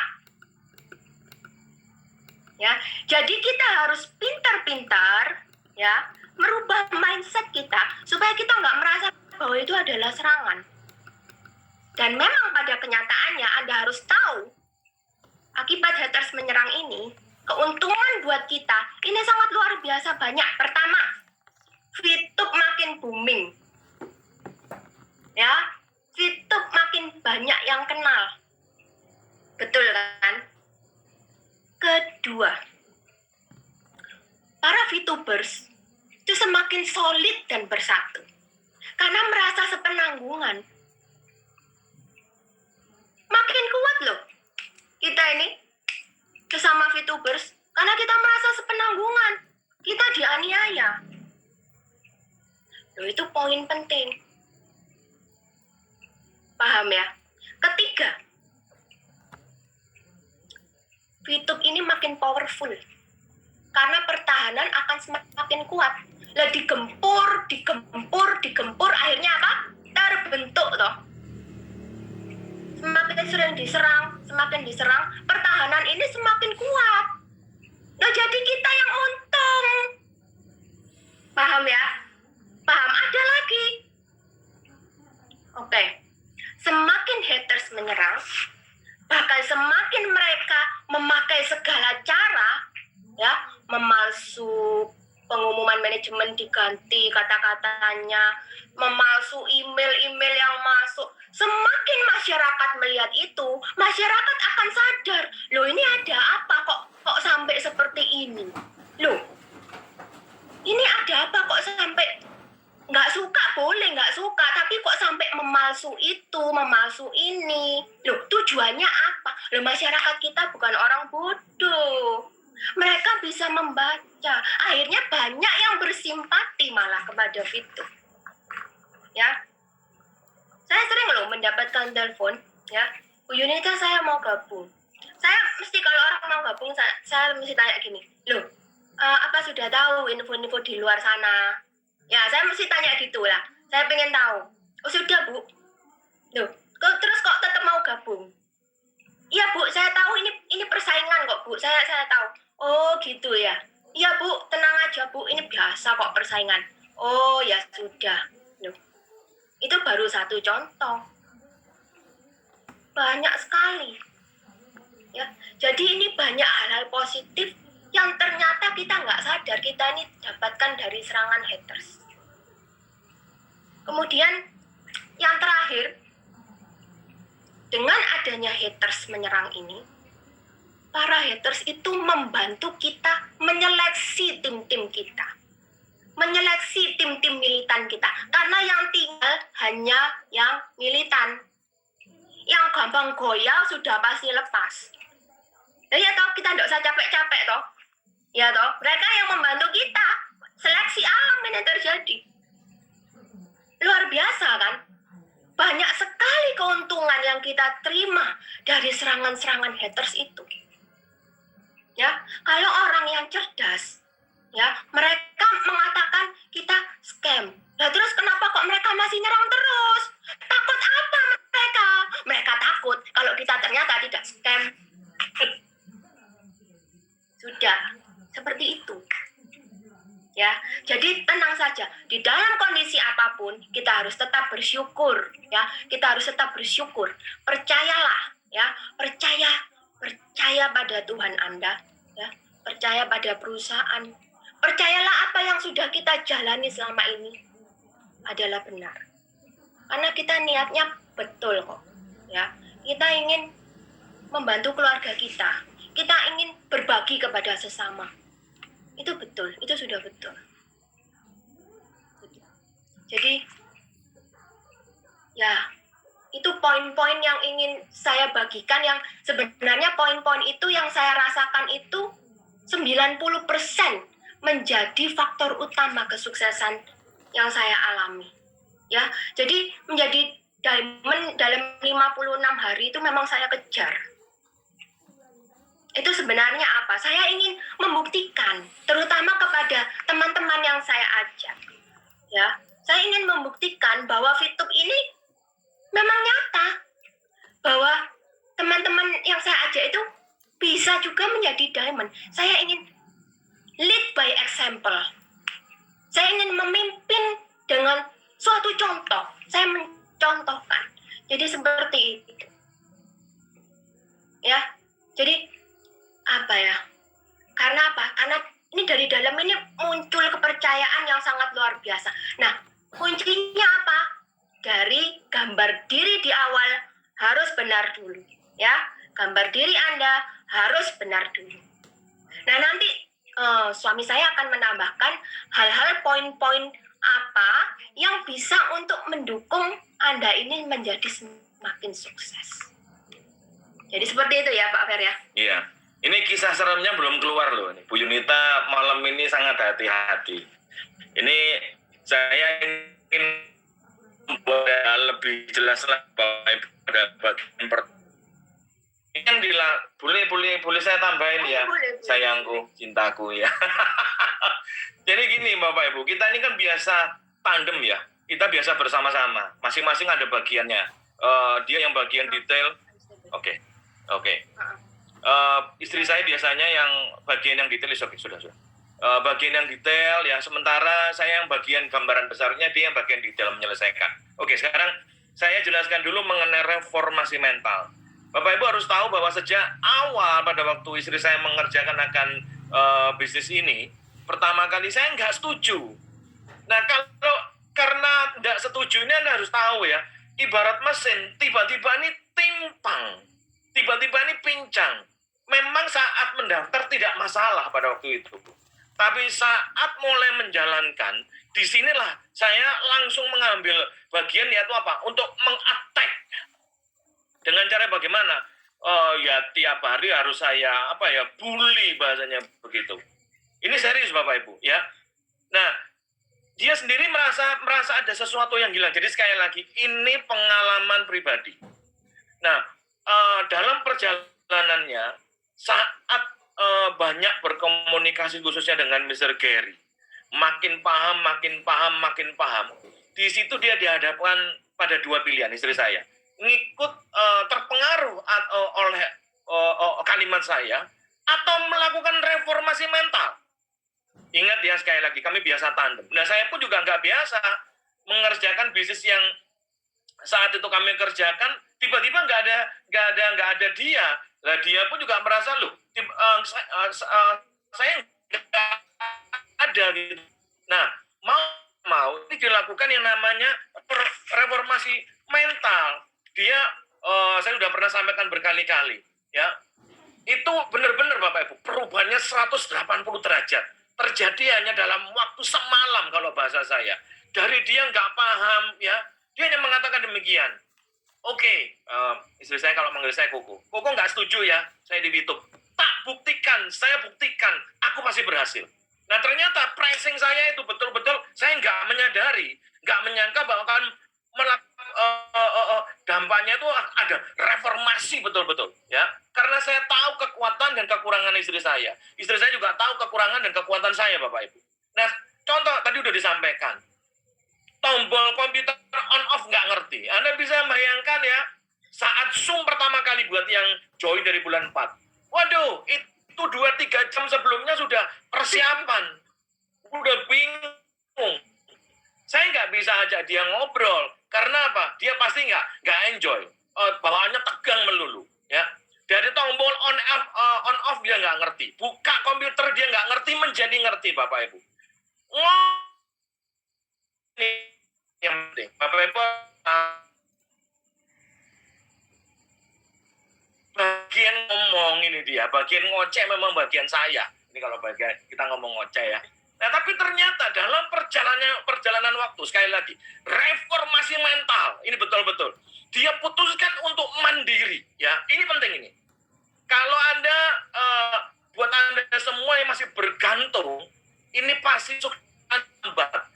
Ya, jadi kita harus pintar-pintar, ya, merubah mindset kita supaya kita nggak merasa bahwa itu adalah serangan. Dan memang pada kenyataannya Anda harus tahu akibat haters menyerang ini, keuntungan buat kita ini sangat luar biasa banyak. Pertama, VTube makin booming, ya, VTube makin banyak yang kenal, betul kan? Kedua, para VTubers itu semakin solid dan bersatu karena merasa sepenanggungan. Makin kuat loh kita ini sesama VTubers karena kita merasa sepenanggungan. Kita dianiaya. Loh, itu poin penting. Paham ya? Ketiga, VTube ini makin powerful karena pertahanan akan semakin kuat. Lah digempur, akhirnya apa? Terbentuk toh. Semakin diserang, pertahanan ini semakin kuat. Nah, jadi kita yang untung. Paham ya? Paham? Ada lagi. Oke. Semakin haters menyerang, bahkan semakin mereka memakai segala cara, ya, memalsu pengumuman manajemen diganti kata-katanya, memalsu email yang masuk. Semakin masyarakat melihat itu, masyarakat akan sadar, loh ini ada apa kok sampai seperti ini? Loh, ini ada apa kok sampai nggak suka, boleh nggak suka, tapi kok sampai memalsu itu, memalsu ini? Loh, tujuannya apa? Loh, masyarakat kita bukan orang bodoh. Mereka bisa membaca. Akhirnya banyak yang bersimpati malah kepada VTube. Ya. Saya sering loh mendapatkan telepon, ya, Bu Yunita, saya mau gabung. Saya mesti kalau orang mau gabung, saya mesti tanya gini, loh, apa sudah tahu info-info di luar sana? Ya, saya mesti tanya gitu lah. Saya pengen tahu. Oh sudah Bu. Loh, terus kok tetap mau gabung? Iya Bu, saya tahu ini persaingan kok Bu. Saya tahu. Oh gitu ya. Iya Bu, tenang aja Bu. Ini biasa kok persaingan. Oh ya sudah. Loh, itu baru satu contoh. Banyak sekali. Ya, jadi ini banyak hal-hal positif yang ternyata kita nggak sadar kita ini dapatkan dari serangan haters. Kemudian yang terakhir, dengan adanya haters menyerang ini, para haters itu membantu kita menyeleksi tim-tim kita, menyeleksi tim-tim militan kita, karena yang tinggal hanya yang militan. Yang gampang goyah sudah pasti lepas. Ya toh, kita tidak usah capek-capek toh. Ya toh, mereka yang membantu kita. Seleksi alam ini terjadi. Luar biasa kan? Banyak sekali keuntungan yang kita terima dari serangan-serangan haters itu. Ya, kalau orang yang cerdas, ya, mereka mengatakan kita scam. Nah, terus kenapa kok mereka masih nyerang terus? Takut apa mereka? Mereka takut kalau kita ternyata tidak scam. Sudah, seperti itu. Ya, jadi tenang saja. Di dalam kondisi apapun, kita harus tetap bersyukur, ya. Kita harus tetap bersyukur. Percayalah, ya. Percaya pada Tuhan Anda, ya. Percaya pada perusahaan. Percayalah apa yang sudah kita jalani selama ini adalah benar. Karena kita niatnya betul kok, ya. Kita ingin membantu keluarga kita. Kita ingin berbagi kepada sesama. Itu betul, itu sudah betul. Jadi, ya, itu poin-poin yang ingin saya bagikan, yang sebenarnya poin-poin itu yang saya rasakan itu 90% menjadi faktor utama kesuksesan yang saya alami. Ya, jadi menjadi diamond dalam 56 hari itu memang saya kejar. Itu sebenarnya apa? Saya ingin membuktikan, terutama kepada teman-teman yang saya ajak. Ya, saya ingin membuktikan bahwa Fitup ini memang nyata. Bahwa teman-teman yang saya ajak itu bisa juga menjadi diamond. Saya ingin lead by example. Saya ingin memimpin dengan suatu contoh. Saya mencontohkan. Jadi seperti itu. Ya, jadi apa ya? Karena apa? Karena ini dari dalam ini muncul kepercayaan yang sangat luar biasa. Nah, kuncinya apa? Dari gambar diri di awal harus benar dulu, ya. Gambar diri Anda harus benar dulu. Nah, nanti suami saya akan menambahkan hal-hal poin-poin apa yang bisa untuk mendukung Anda ini menjadi semakin sukses. Jadi seperti itu ya Pak Fer ya. Iya. Ini kisah seremnya belum keluar loh. Bu Yunita malam ini sangat hati-hati. Ini saya ingin membuat lebih jelas lah pada bagian ini yang boleh saya tambahin ya, boleh. sayangku, cintaku ya. Jadi gini Bapak Ibu, kita ini kan biasa tandem ya. Kita biasa bersama-sama. Masing-masing ada bagiannya. Dia yang bagian detail. Oke. Istri saya biasanya yang bagian yang detail, oke, sudah. Bagian yang detail, ya sementara saya yang bagian gambaran besarnya, dia yang bagian detail menyelesaikan. Oke, sekarang saya jelaskan dulu mengenai reformasi mental. Bapak Ibu harus tahu bahwa sejak awal pada waktu istri saya mengerjakan akan bisnis ini, pertama kali saya nggak setuju. Nah, kalau karena nggak setuju ini Anda harus tahu ya, ibarat mesin, tiba-tiba ini timpang, tiba-tiba ini pincang. Memang saat mendaftar tidak masalah pada waktu itu. Tapi saat mulai menjalankan, disinilah saya langsung mengambil bagian yaitu apa? Untuk mengattack. Dengan cara bagaimana? Ya tiap hari harus saya bully bahasanya begitu. Ini serius Bapak Ibu ya. Nah, dia sendiri merasa ada sesuatu yang hilang. Jadi sekali lagi ini pengalaman pribadi. Nah, dalam perjalanannya saat banyak berkomunikasi khususnya dengan Mr. Gary, makin paham. Di situ dia dihadapkan pada dua pilihan istri saya, ngikut terpengaruh oleh kalimat saya atau melakukan reformasi mental. Ingat ya, sekali lagi kami biasa tandem. Nah, saya pun juga nggak biasa mengerjakan bisnis yang saat itu kami kerjakan, tiba-tiba nggak ada dia. Lah dia pun juga merasa loh, saya nggak ada gitu. Nah, mau ini dilakukan yang namanya reformasi mental. Dia, saya sudah pernah sampaikan berkali-kali, ya. Itu benar-benar Bapak Ibu, perubahannya 180 derajat. Terjadi hanya dalam waktu semalam kalau bahasa saya. Dari dia nggak paham, ya, dia hanya mengatakan demikian. Oke, istri saya kalau manggil saya Koko. Koko nggak setuju ya, saya di YouTube. Tak buktikan, saya buktikan, aku pasti berhasil. Nah ternyata pricing saya itu betul-betul, saya nggak menyadari, nggak menyangka bahwa akan dampaknya itu ada reformasi betul-betul, ya. Karena saya tahu kekuatan dan kekurangan istri saya. Istri saya juga tahu kekurangan dan kekuatan saya, Bapak Ibu. Nah, contoh tadi udah disampaikan. Tombol komputer on off nggak ngerti. Anda bisa bayangkan ya, saat Zoom pertama kali buat yang join dari bulan 4. Waduh, itu 2-3 jam sebelumnya sudah persiapan. Udah bingung. Saya nggak bisa ajak dia ngobrol. Karena apa? Dia pasti nggak enjoy. Bawaannya tegang melulu. Ya. Dari tombol on off dia nggak ngerti. Buka komputer dia nggak ngerti, menjadi ngerti Bapak Ibu. Ini yang penting. Bapak Ibu, bagian ngomong ini dia, bagian ngoceh memang bagian saya. Ini kalau bagian kita ngomong ngoceh ya. Nah, tapi ternyata dalam perjalanan waktu, sekali lagi, reformasi mental, ini betul-betul. Dia putuskan untuk mandiri, ya. Ini penting ini. Kalau Anda, buat Anda semua yang masih bergantung, ini pasti cukup lambat.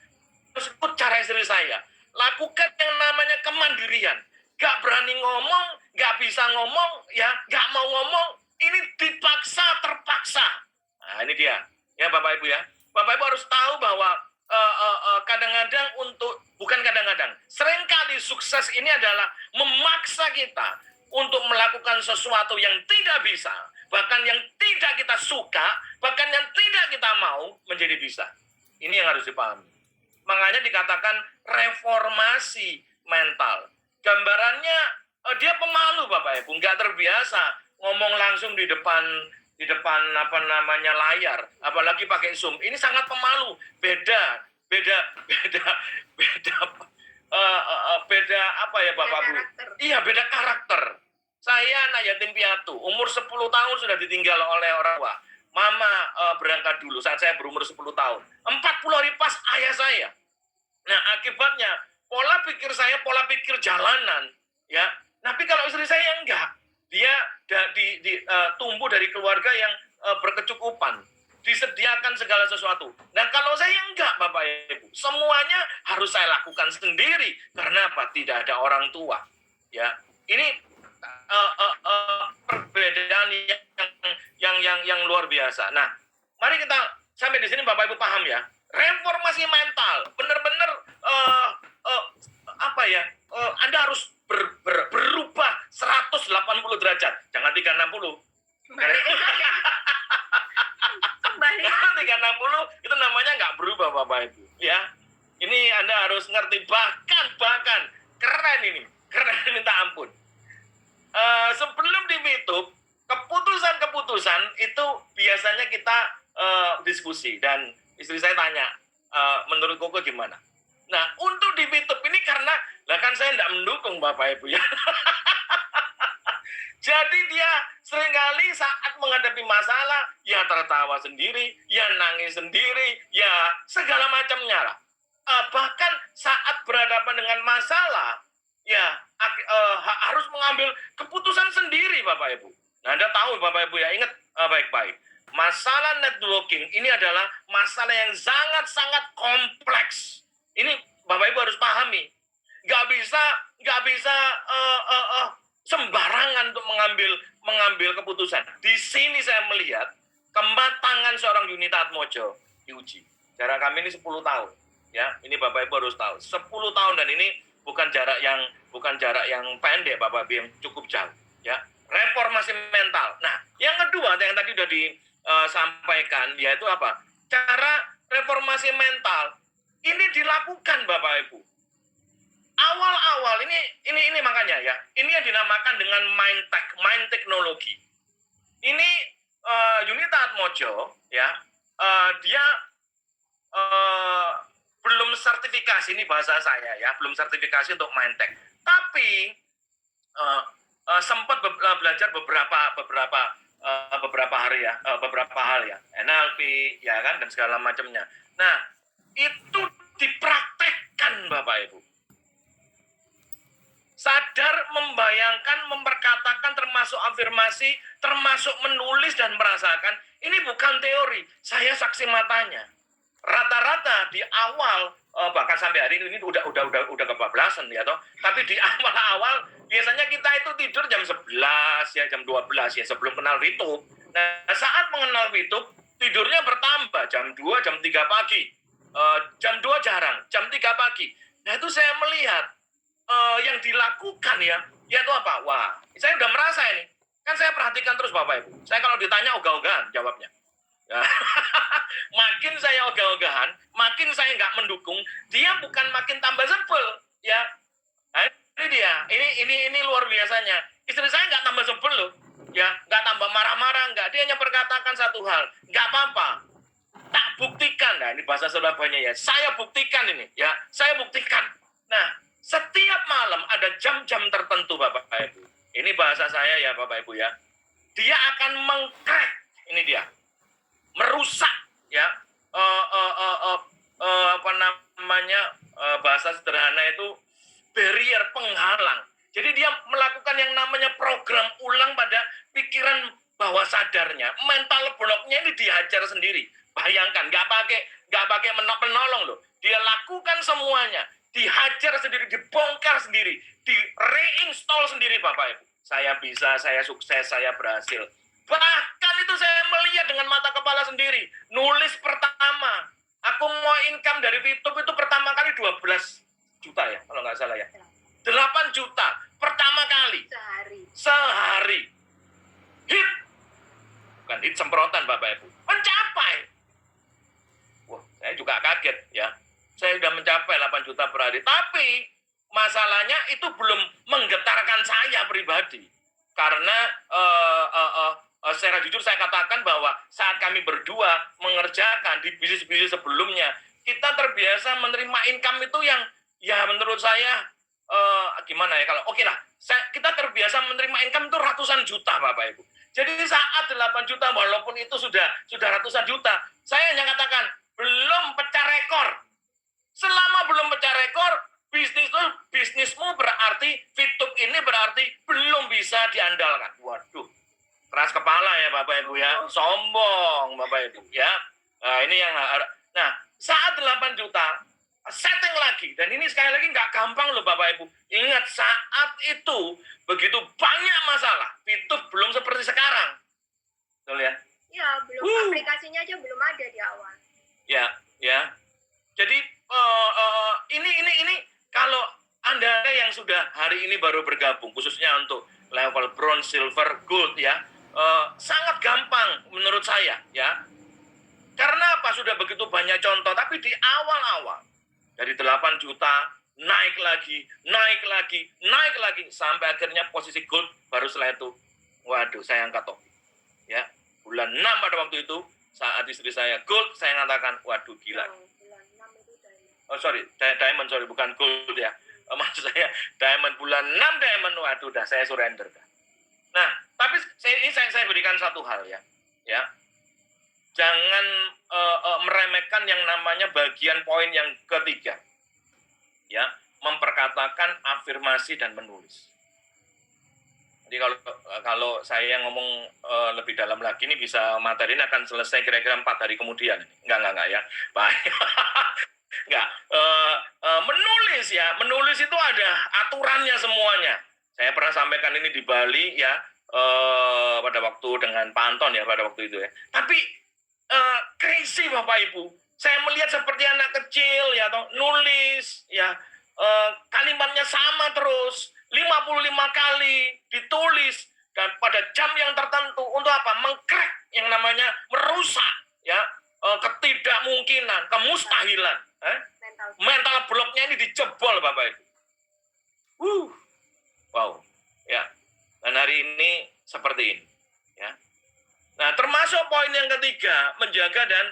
Terus ikut cara istri saya. Lakukan yang namanya kemandirian. Gak berani ngomong, gak bisa ngomong, ya, gak mau ngomong, ini dipaksa, terpaksa. Nah, ini dia. Ya, Bapak Ibu ya. Bapak Ibu harus tahu bahwa kadang-kadang bukan kadang-kadang, seringkali sukses ini adalah memaksa kita untuk melakukan sesuatu yang tidak bisa, bahkan yang tidak kita suka, bahkan yang tidak kita mau menjadi bisa. Ini yang harus dipahami. Makanya dikatakan reformasi mental. Gambarannya dia pemalu Bapak Ibu, nggak terbiasa ngomong langsung di depan layar, apalagi pakai Zoom. Ini sangat pemalu. Beda apa ya Bapak Bu? Iya, beda karakter. Saya anak yatim piatu, umur 10 tahun sudah ditinggal oleh orang tua. Mama berangkat dulu saat saya berumur 10 tahun. 40 hari pas ayah saya. Nah, akibatnya pola pikir saya pola pikir jalanan, ya. Tapi kalau istri saya enggak. Dia tumbuh dari keluarga yang berkecukupan, disediakan segala sesuatu. Nah, kalau saya enggak, Bapak Ibu, semuanya harus saya lakukan sendiri karena apa? Tidak ada orang tua. Ya, ini perbedaan yang luar biasa. Nah, mari kita sampai di sini Bapak Ibu paham ya. Reformasi mental, benar-benar Anda harus berubah 180 derajat, jangan 360. Kembali. 360 itu namanya nggak berubah Bapak Ibu. Ya, ini Anda harus ngerti bahkan keren ini minta ampun. Sebelum di YouTube, keputusan itu biasanya kita diskusi dan istri saya tanya, menurut Koko gimana? Nah, untuk di YouTube ini karena, kan saya tidak mendukung Bapak Ibu ya. Jadi dia seringkali saat menghadapi masalah, ya tertawa sendiri, ya nangis sendiri, ya segala macamnya lah. Bahkan saat berhadapan dengan masalah, ya harus mengambil keputusan sendiri Bapak Ibu. Nah, Anda tahu Bapak Ibu ya, ingat baik-baik. Masalah networking ini adalah masalah yang sangat-sangat kompleks. Ini Bapak Ibu harus pahami. Nggak bisa sembarangan untuk mengambil keputusan. Di sini saya melihat kematangan seorang Yunita Atmojo diuji. Jarak kami ini 10 tahun. Ya, ini Bapak Ibu harus tahu. 10 tahun, dan ini bukan jarak yang pendek, Bapak Ibu, yang cukup jauh. Ya, reformasi mental. Nah, yang kedua yang tadi sudah disampaikan, yaitu apa? Cara reformasi mental ini dilakukan, Bapak Ibu. Awal-awal ini makanya ya, ini yang dinamakan dengan mind technology. Ini Yunita Atmojo ya, dia belum sertifikasi, ini bahasa saya ya, belum sertifikasi untuk mind tech. Tapi sempat belajar beberapa hari ya, beberapa hal ya, NLP ya kan, dan segala macamnya. Nah, itu dipraktekkan, Bapak Ibu. Sadar, membayangkan, memperkatakan, termasuk afirmasi, termasuk menulis dan merasakan. Ini bukan teori, saya saksi matanya. Rata-rata di awal, bahkan sampai hari ini udah kebablasan ya toh. Tapi di awal-awal biasanya kita itu tidur jam 11 ya, jam 12 ya, sebelum kenal YouTube. Nah, saat mengenal YouTube, tidurnya bertambah jam 2, jam 3 pagi. Jam 2 jarang, jam 3 pagi. Nah, itu saya melihat yang dilakukan ya, yaitu apa? Wah, saya udah merasa ini. Kan saya perhatikan terus, Bapak Ibu. Saya kalau ditanya ogah-ogahan jawabnya. Ya. Makin saya ogah-ogahan, makin saya nggak mendukung, dia bukan makin tambah sebel, ya. Nah, ini dia, ini luar biasanya. Istri saya nggak tambah sebel loh, ya, nggak tambah marah-marah, nggak. Dia hanya berkatakan satu hal, nggak apa-apa. Tak buktikan, nah ini bahasa Surabaya ya. Saya buktikan ini, ya, saya buktikan. Nah, setiap malam ada jam-jam tertentu, Bapak Ibu. Ini bahasa saya ya, Bapak Ibu ya. Dia akan mengcrack, ini dia, merusak ya, bahasa sederhana itu barrier, penghalang. Jadi dia melakukan yang namanya program ulang pada pikiran bawah sadarnya. Mental blocknya ini dihajar sendiri. Bayangkan, nggak pakai penolong loh. Dia lakukan semuanya, dihajar sendiri, dibongkar sendiri, di reinstall sendiri, Bapak Ibu. Saya bisa, saya sukses, saya berhasil. Bahkan itu saya melihat dengan mata kepala sendiri. Nulis pertama, aku mau income dari YouTube itu pertama kali 12 juta ya, kalau nggak salah ya. 8 juta pertama kali. Sehari. Hit. Bukan hit semprotan, Bapak Ibu. Mencapai. Wah, saya juga kaget ya. Saya sudah mencapai 8 juta per hari. Tapi masalahnya itu belum menggetarkan saya pribadi. Karena secara jujur saya katakan bahwa saat kami berdua mengerjakan di bisnis-bisnis sebelumnya, kita terbiasa menerima income itu yang ya menurut saya gimana ya, kalau oke lah, kita terbiasa menerima income itu ratusan juta, Bapak Ibu. Jadi saat 8 juta walaupun itu sudah ratusan juta, saya hanya katakan belum pecah rekor. Selama belum pecah rekor, bisnismu berarti Fitup ini berarti belum bisa diandalkan. Waduh, keras kepala ya Bapak Ibu ya, sombong Bapak Ibu ya. Nah, ini yang saat 8 juta setting lagi, dan ini sekali lagi nggak gampang loh Bapak Ibu. Ingat, saat itu begitu banyak masalah, Fitup belum seperti sekarang, betul ya? Ya, belum, aplikasinya aja belum ada di awal. Ya. Jadi ini kalau Anda yang sudah hari ini baru bergabung, khususnya untuk level bronze, silver, gold ya, sangat gampang menurut saya ya. Karena apa? Sudah begitu banyak contoh, tapi di awal-awal dari 8 juta naik lagi, sampai akhirnya posisi gold. Baru setelah itu, waduh, saya angkat topi. Ya, bulan 6 pada waktu itu, saat istri saya gold, saya mengatakan, waduh gila. Bulan 6 itu diamond. Oh sorry, diamond, sorry, bukan gold ya. Maksud saya diamond, bulan 6 diamond, waduh, dah saya surrender. Nah, tapi saya berikan satu hal ya. Jangan meremehkan yang namanya bagian poin yang ketiga. Ya, memperkatakan afirmasi dan menulis. Jadi kalau saya ngomong lebih dalam lagi ini bisa materi ini akan selesai kira-kira 4 hari kemudian. Enggak ya. Baik. Enggak. Menulis ya, menulis itu ada aturannya semuanya. Saya pernah sampaikan ini di Bali ya, pada waktu dengan Pak Anton ya, pada waktu itu ya. Tapi crazy Bapak Ibu. Saya melihat seperti anak kecil ya, toh, nulis ya, kalimatnya sama terus 55 kali ditulis dan pada jam yang tertentu untuk apa? Mengcrack yang namanya merusak ya, ketidakmungkinan, kemustahilan. Mental blocknya ini dijebol Bapak Ibu. Wow, ya. Dan hari ini seperti ini, ya. Nah, termasuk poin yang ketiga, menjaga dan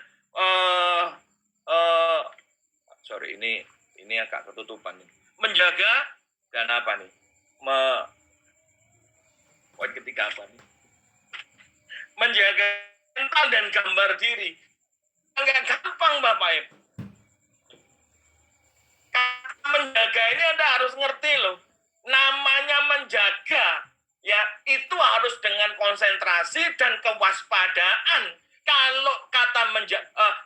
sorry, ini agak ketutupan nih. Menjaga dan apa nih? Poin ketiga apa nih? Menjaga mental dan gambar diri. Enggak gampang Bapak Ibu. Menjaga ini Anda harus ngerti loh. Namanya menjaga, ya itu harus dengan konsentrasi dan kewaspadaan.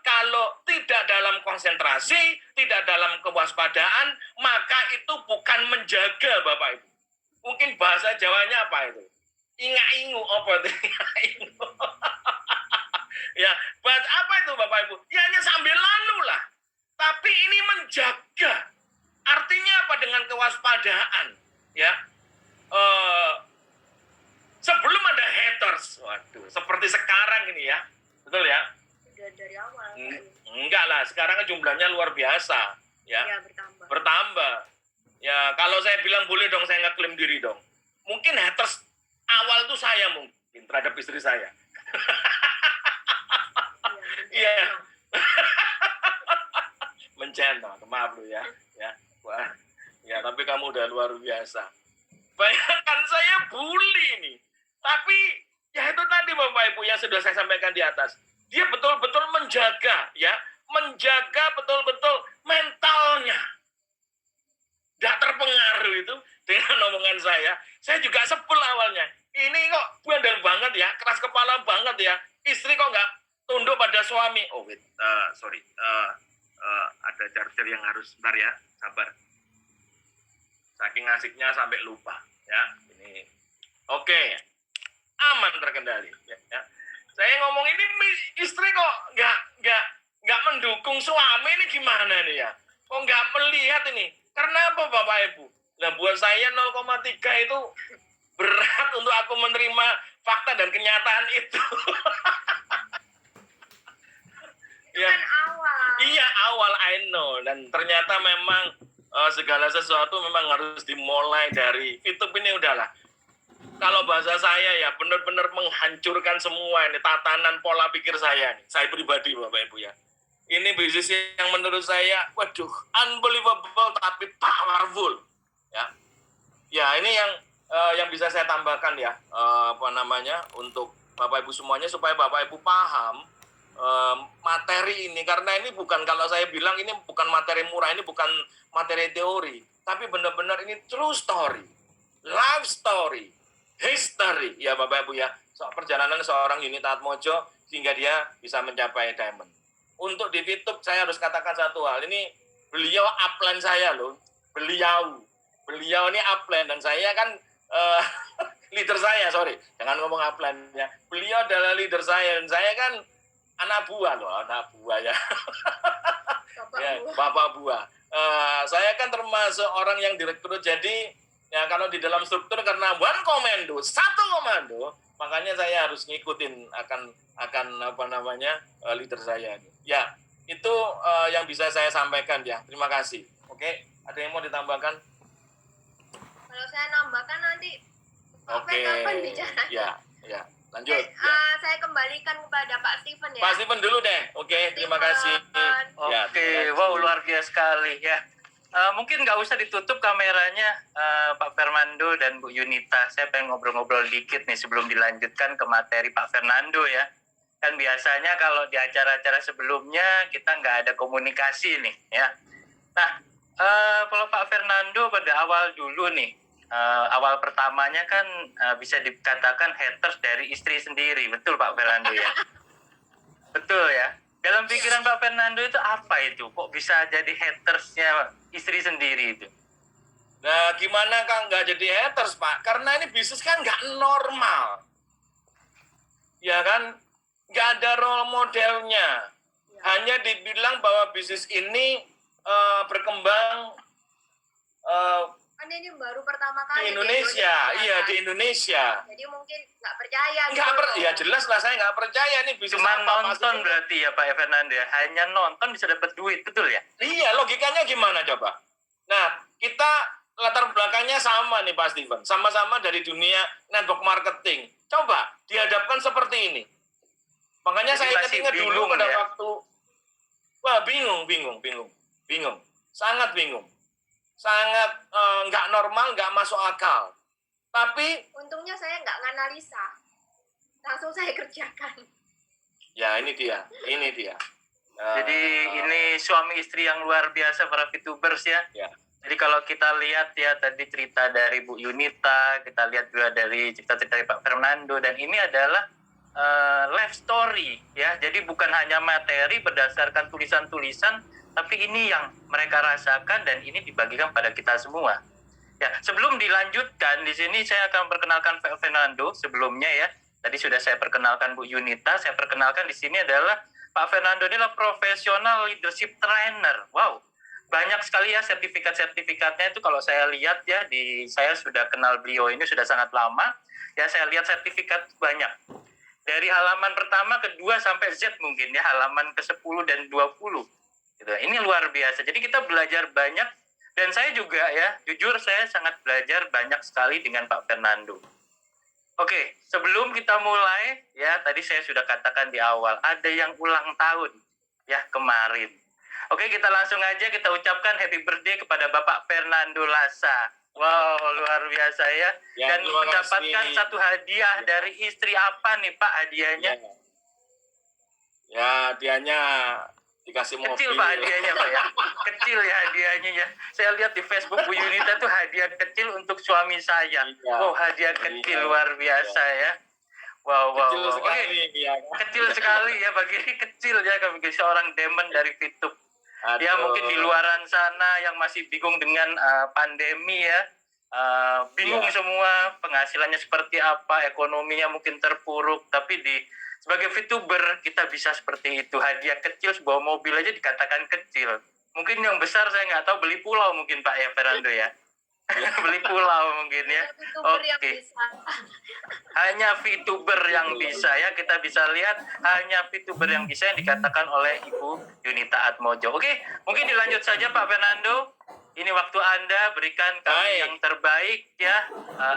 Kalau tidak dalam konsentrasi, tidak dalam kewaspadaan, maka itu bukan menjaga Bapak Ibu. Mungkin bahasa Jawanya apa itu? Inga-ingu apa itu? Inga-ingu. Ya, apa itu Bapak Ibu? Ya hanya sambil lalu lah. Tapi ini menjaga. Artinya apa dengan kewaspadaan? Ya, sebelum ada haters, waduh, seperti sekarang ini ya, betul ya? Dari awal. Enggak lah, sekarang kan jumlahnya luar biasa, ya. Ya, bertambah. Bertambah. Ya, kalau saya bilang boleh dong, saya ngeklaim diri dong. Mungkin haters awal tuh saya mungkin terhadap istri saya. Iya. Mencentang, maaf lu ya. Ya, wah. Ya, tapi kamu udah luar biasa. Bayangkan saya bully ini. Tapi ya itu tadi Bapak Ibu yang sudah saya sampaikan di atas. Dia betul-betul menjaga ya, menjaga betul-betul mentalnya. Tidak terpengaruh itu dengan omongan saya. Saya juga sebel awalnya. Ini kok bandel banget ya, keras kepala banget ya. Istri kok nggak tunduk pada suami. Oh wait, sorry. Ada charger yang harus sebentar ya, sabar. Saking asiknya sampai lupa ya. Ini oke, aman terkendali ya. Saya ngomong ini istri kok nggak mendukung suami ini gimana nih ya? Kok nggak melihat ini? Karena apa Bapak Ibu? Nah buat saya 0,3 itu berat untuk aku menerima fakta dan kenyataan itu. Ya. Kan awal. Iya awal I know, dan ternyata memang segala sesuatu memang harus dimulai dari YouTube ini udahlah. Kalau bahasa saya ya benar-benar menghancurkan semua ini tatanan pola pikir saya nih. Saya pribadi Bapak Ibu ya. Ini bisnis yang menurut saya waduh unbelievable tapi powerful ya. Ya ini yang bisa saya tambahkan ya untuk Bapak Ibu semuanya supaya Bapak Ibu paham materi ini, karena ini bukan, kalau saya bilang ini bukan materi murah, ini bukan materi teori, tapi benar-benar ini true story, life story, history ya Bapak Ibu ya, perjalanan seorang Yuni Tatmojo sehingga dia bisa mencapai diamond. Untuk di YouTube saya harus katakan satu hal, ini beliau upline saya loh, beliau ini upline dan saya kan leader saya, sorry jangan ngomong upline ya, beliau adalah leader saya dan saya kan anak buah ya. Bapak buah. Saya kan termasuk orang yang direkrut, jadi ya kalau di dalam struktur karena satu komando, makanya saya harus ngikutin akan leader saya. Ya, itu yang bisa saya sampaikan ya. Terima kasih. Oke, ada yang mau ditambahkan? Kalau saya nambahkan nanti kapan bicara? Ya. Lanjut. Saya kembalikan kepada Pak Steven ya. Pak Steven dulu deh. Oke, terima kasih. Oke, wow luar biasa sekali ya. Mungkin nggak usah ditutup kameranya Pak Fernando dan Bu Yunita. Saya pengen ngobrol-ngobrol dikit nih sebelum dilanjutkan ke materi Pak Fernando ya. Kan biasanya kalau di acara-acara sebelumnya kita nggak ada komunikasi nih ya. Nah, kalau Pak Fernando pada awal dulu nih, awal pertamanya kan bisa dikatakan haters dari istri sendiri, betul Pak Fernando ya? Betul ya? Dalam pikiran Pak Fernando itu apa itu? Kok bisa jadi hatersnya istri sendiri itu? Nah, gimana Kang nggak jadi haters, Pak? Karena ini bisnis kan nggak normal. Ya kan? Nggak ada role modelnya. Hanya dibilang bahwa bisnis ini berkembang Kan ini baru pertama di kali Indonesia. Iya, kan? di Indonesia. Jadi mungkin nggak percaya Nggak gitu loh. ya jelas lah saya nggak percaya nih bisnis Cuma apa, nonton pasti. berarti ya Pak Fernando ya. Hanya nonton bisa dapat duit, betul ya? Iya, logikanya gimana coba? Nah, kita latar belakangnya sama nih Pak Steven. Sama-sama dari dunia network marketing. Coba dihadapkan seperti ini. Makanya Jadi saya masih ingat dulu bingung pada ya? waktu, wah bingung. Sangat bingung. Sangat nggak normal, nggak masuk akal. Tapi, Untungnya saya nggak nganalisa. Langsung saya kerjakan. ya ini dia. Jadi ini suami istri yang luar biasa para VTubers ya. Ya. Jadi kalau kita lihat ya tadi cerita dari Bu Yunita, kita lihat juga dari cerita-cerita dari Pak Fernando, dan ini adalah life story ya. Jadi bukan hanya materi berdasarkan tulisan-tulisan, tapi ini yang mereka rasakan dan ini dibagikan pada kita semua. Ya, sebelum dilanjutkan di sini saya akan perkenalkan Pak Fernando sebelumnya ya. Tadi sudah saya perkenalkan Bu Yunita, saya perkenalkan di sini adalah Pak Fernando ini adalah profesional leadership trainer. Wow, banyak sekali ya sertifikat-sertifikatnya itu kalau saya lihat ya, saya sudah kenal beliau ini sudah sangat lama. Ya, saya lihat sertifikat banyak. Dari halaman pertama, kedua sampai Z mungkin ya, halaman ke-10 dan 20. Gitu. Ini luar biasa. Jadi kita belajar banyak dan saya juga ya, jujur saya sangat belajar banyak sekali dengan Pak Fernando. Oke, sebelum kita mulai, ya tadi saya sudah katakan di awal, ada yang ulang tahun ya kemarin. Oke, kita langsung aja kita ucapkan happy birthday kepada Bapak Fernando Lasa. Wow, luar biasa ya. Ya, Dan terima mendapatkan kasih. satu hadiah dari istri apa nih Pak hadiahnya? Ya, hadiahnya dikasih mobil. Kecil Pak hadiahnya Pak ya. Kecil ya hadiahnya ya. Saya lihat di Facebook Bu Yunita tuh hadiah kecil untuk suami saya. Iya. Oh, hadiah kecil Iya. luar biasa ya. Wow. Kecil Oke. sekali. Ya. Kecil sekali ya bagi kecil ya bagi seorang demon dari VTube. Ya Aduh. mungkin di luaran sana yang masih bingung dengan pandemi ya. Bingung Ya. semua penghasilannya seperti apa, ekonominya mungkin terpuruk, tapi sebagai VTuber kita bisa seperti itu. Hadiah kecil sebuah mobil aja dikatakan kecil. Mungkin yang besar saya nggak tahu, beli pulau mungkin Pak ya Fernando ya. Beli pulau mungkin ya. YouTuber yang Oke. bisa. Hanya VTuber yang bisa ya, kita bisa lihat hanya VTuber yang bisa yang dikatakan oleh Ibu Yunita Atmojo. Oke, mungkin dilanjut saja Pak Fernando. Ini waktu Anda, berikan kami Baik. yang terbaik ya.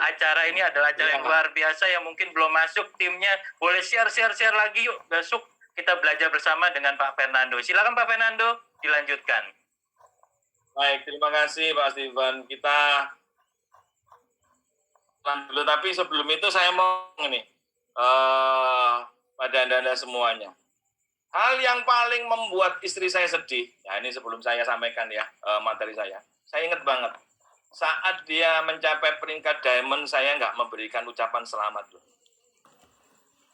Acara ini adalah acara yang Ya. luar biasa yang mungkin belum masuk timnya. Boleh share lagi yuk, besok kita belajar bersama dengan Pak Fernando. Silakan Pak Fernando, dilanjutkan. Baik, terima kasih Pak Steven. Kita dulu, tapi sebelum itu saya mau ini pada anda semuanya. Hal yang paling membuat istri saya sedih, ya ini sebelum saya sampaikan ya materi saya ingat banget. Saat dia mencapai peringkat diamond, saya nggak memberikan ucapan selamat loh.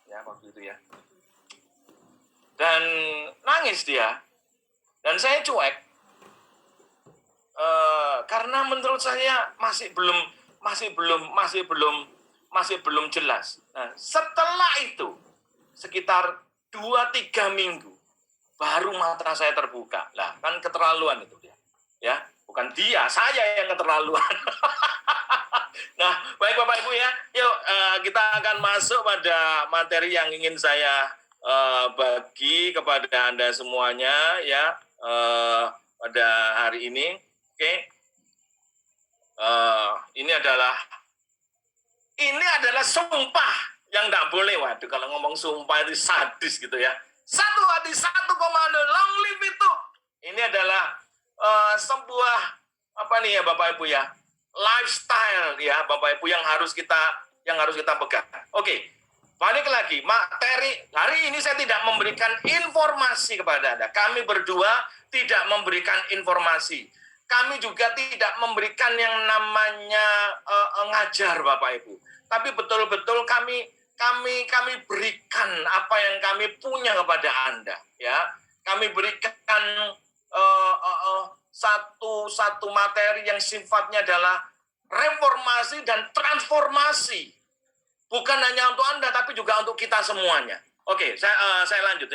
Ya, waktu itu ya. Dan nangis dia. Dan saya cuek. Karena menurut saya masih belum jelas. Nah, setelah itu sekitar 2-3 minggu baru mata saya terbuka. Lah, kan keterlaluan itu dia. Ya, bukan dia, saya yang keterlaluan. Nah, baik Bapak Ibu ya. Yuk kita akan masuk pada materi yang ingin saya bagi kepada Anda semuanya ya pada hari ini. Oke. Ini adalah sumpah yang tidak boleh. Waduh, kalau ngomong sumpah itu sadis gitu ya. Satu hati, satu komando, long live itu. Ini adalah sebuah apa nih ya Bapak Ibu ya, lifestyle ya Bapak Ibu yang harus kita pegang. Oke, balik lagi materi hari ini saya tidak memberikan informasi kepada Anda. Kami berdua tidak memberikan informasi. Kami juga tidak memberikan yang namanya ngajar Bapak Ibu. Tapi betul-betul kami berikan apa yang kami punya kepada Anda, ya. Kami berikan satu materi yang sifatnya adalah reformasi dan transformasi. Bukan hanya untuk Anda, tapi juga untuk kita semuanya. Oke, saya lanjut.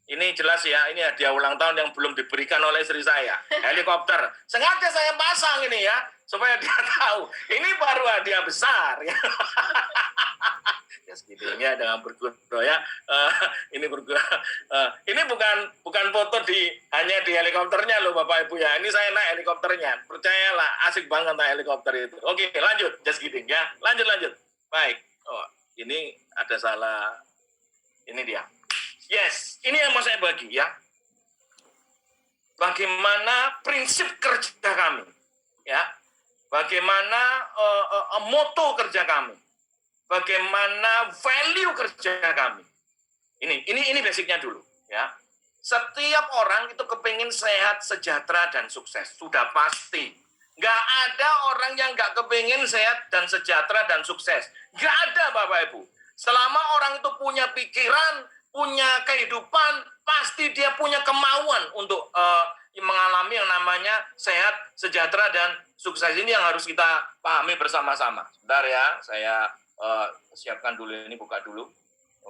Ini jelas ya, ini hadiah ulang tahun yang belum diberikan oleh istri saya. Helikopter. Sengaja saya pasang ini ya, supaya dia tahu. Ini baru hadiah besar. Ya. Ya segitunya dengan berguna ya. Ini bukan foto hanya di helikopternya loh Bapak Ibu ya. Ini saya naik helikopternya. Percayalah, asik banget naik helikopter itu. Oke, lanjut. Just kidding ya. Lanjut. Baik. Oh, ini ada salah. Ini dia. Yes, ini yang mau saya bagi ya. Bagaimana prinsip kerja kami, ya. Bagaimana moto kerja kami. Bagaimana value kerja kami. Ini basicnya dulu, ya. Setiap orang itu kepingin sehat, sejahtera, dan sukses. Sudah pasti. Nggak ada orang yang nggak kepingin sehat dan sejahtera dan sukses. Nggak ada Bapak Ibu. Selama orang itu punya pikiran, punya kehidupan, pasti dia punya kemauan untuk mengalami yang namanya sehat, sejahtera, dan sukses. Ini yang harus kita pahami bersama-sama. Sebentar ya, saya siapkan dulu ini, buka dulu.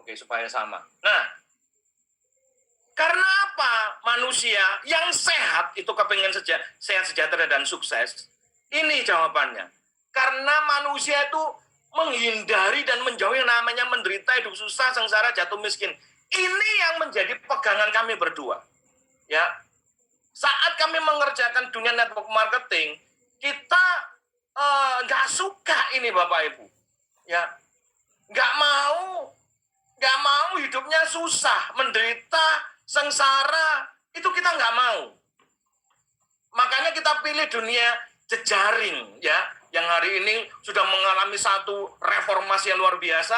Oke, supaya sama. Nah, karena apa? Manusia yang sehat itu kepingin sehat, sejahtera, dan sukses. Ini jawabannya. Karena manusia itu menghindari dan menjauhi yang namanya menderita, hidup susah, sengsara, jatuh miskin. Ini yang menjadi pegangan kami berdua. Ya, saat kami mengerjakan dunia network marketing, kita nggak suka ini Bapak Ibu. Ya, nggak mau hidupnya susah, menderita, sengsara, itu kita nggak mau. Makanya kita pilih dunia jejaring, ya, yang hari ini sudah mengalami satu reformasi yang luar biasa,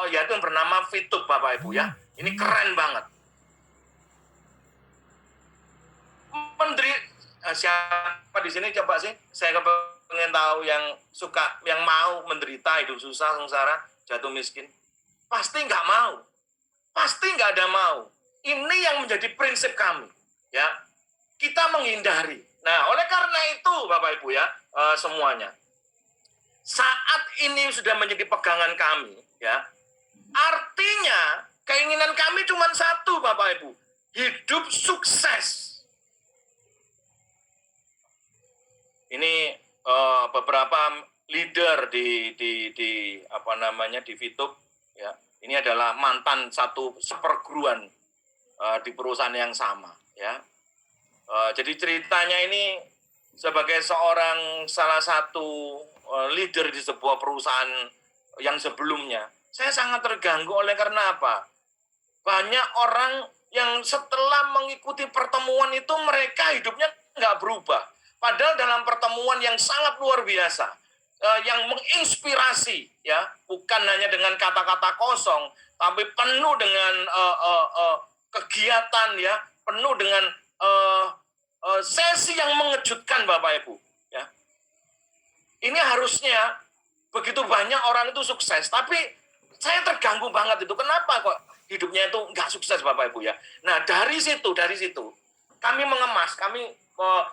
yaitu yang bernama VTube, Bapak Ibu ya. Ini keren banget. Siapa di sini coba sih? Saya pengen tahu yang suka, yang mau menderita, hidup susah, sengsara, jatuh miskin. Pasti nggak mau. Pasti nggak ada mau. Ini yang menjadi prinsip kami, ya. Kita menghindari. Nah, oleh karena itu, Bapak Ibu ya, semuanya. Saat ini sudah menjadi pegangan kami, ya. Artinya, keinginan kami cuma satu, Bapak Ibu. Hidup sukses. Ini beberapa leader di apa namanya di VTube, ya. Ini adalah mantan satu seperguruan di perusahaan yang sama, ya. Jadi ceritanya ini sebagai salah satu leader di sebuah perusahaan yang sebelumnya, saya sangat terganggu oleh karena apa? Banyak orang yang setelah mengikuti pertemuan itu mereka hidupnya nggak berubah. Padahal dalam pertemuan yang sangat luar biasa, yang menginspirasi, ya, bukan hanya dengan kata-kata kosong, tapi penuh dengan kegiatan, ya, penuh dengan sesi yang mengejutkan Bapak Ibu, ya. Ini harusnya begitu banyak orang itu sukses, tapi saya terganggu banget itu. Kenapa kok hidupnya itu nggak sukses Bapak Ibu ya? Nah dari situ kami mengemas,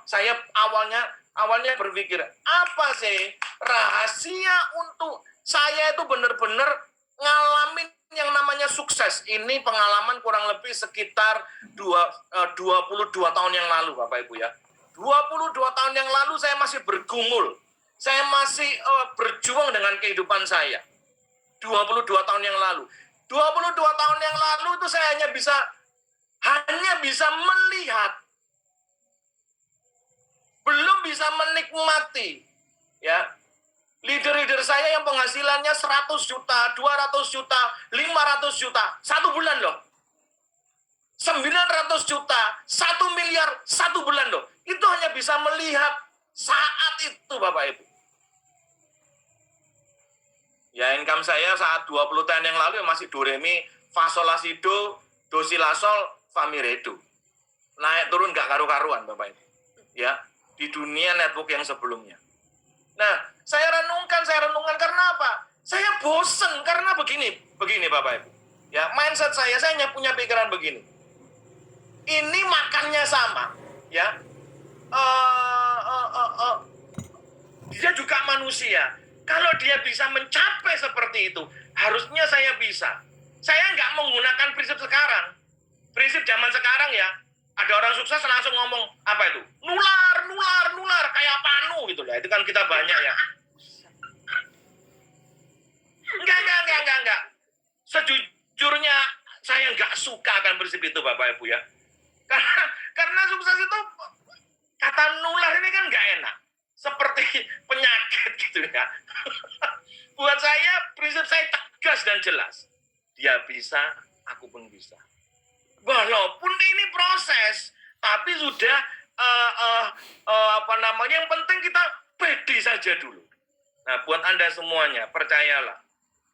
saya awalnya berpikir apa sih rahasia untuk saya itu benar-benar ngalamin yang namanya sukses. Ini pengalaman kurang lebih sekitar 22 tahun yang lalu Bapak Ibu ya. 22 tahun yang lalu saya masih bergumul. Saya masih berjuang dengan kehidupan saya. 22 tahun yang lalu. 22 tahun yang lalu itu saya hanya bisa melihat, belum bisa menikmati, ya. Leader-leader saya yang penghasilannya 100 juta, 200 juta, 500 juta, 1 bulan loh. 900 juta, 1 miliar, 1 bulan loh. Itu hanya bisa melihat saat itu Bapak Ibu. Ya income saya saat 20 tahun yang lalu masih do re mi fa sol la si do si la sol fa mi re do. Naik turun nggak karu-karuan Bapak Ibu. Ya, di dunia network yang sebelumnya. Nah, saya renungkan karena apa? Saya bosen karena begini Bapak Ibu. Ya, mindset saya hanya punya pikiran begini. Ini makannya sama, ya. eh, eh, eh, eh, dia juga manusia. Kalau dia bisa mencapai seperti itu, harusnya saya bisa. Saya nggak menggunakan prinsip sekarang. Prinsip zaman sekarang ya, ada orang sukses langsung ngomong, apa itu? Nular, nular, nular, kayak panu gitu lah. Itu kan kita banyak ya. Enggak. Sejujurnya, saya nggak suka akan prinsip itu, Bapak Ibu ya. Karena sukses itu, kata nular ini kan nggak enak. Seperti penyakit gitu ya. Buat saya, prinsip saya tegas dan jelas. Dia bisa, aku pun bisa. Walaupun ini proses, tapi sudah yang penting kita pede saja dulu. Nah, buat Anda semuanya, percayalah,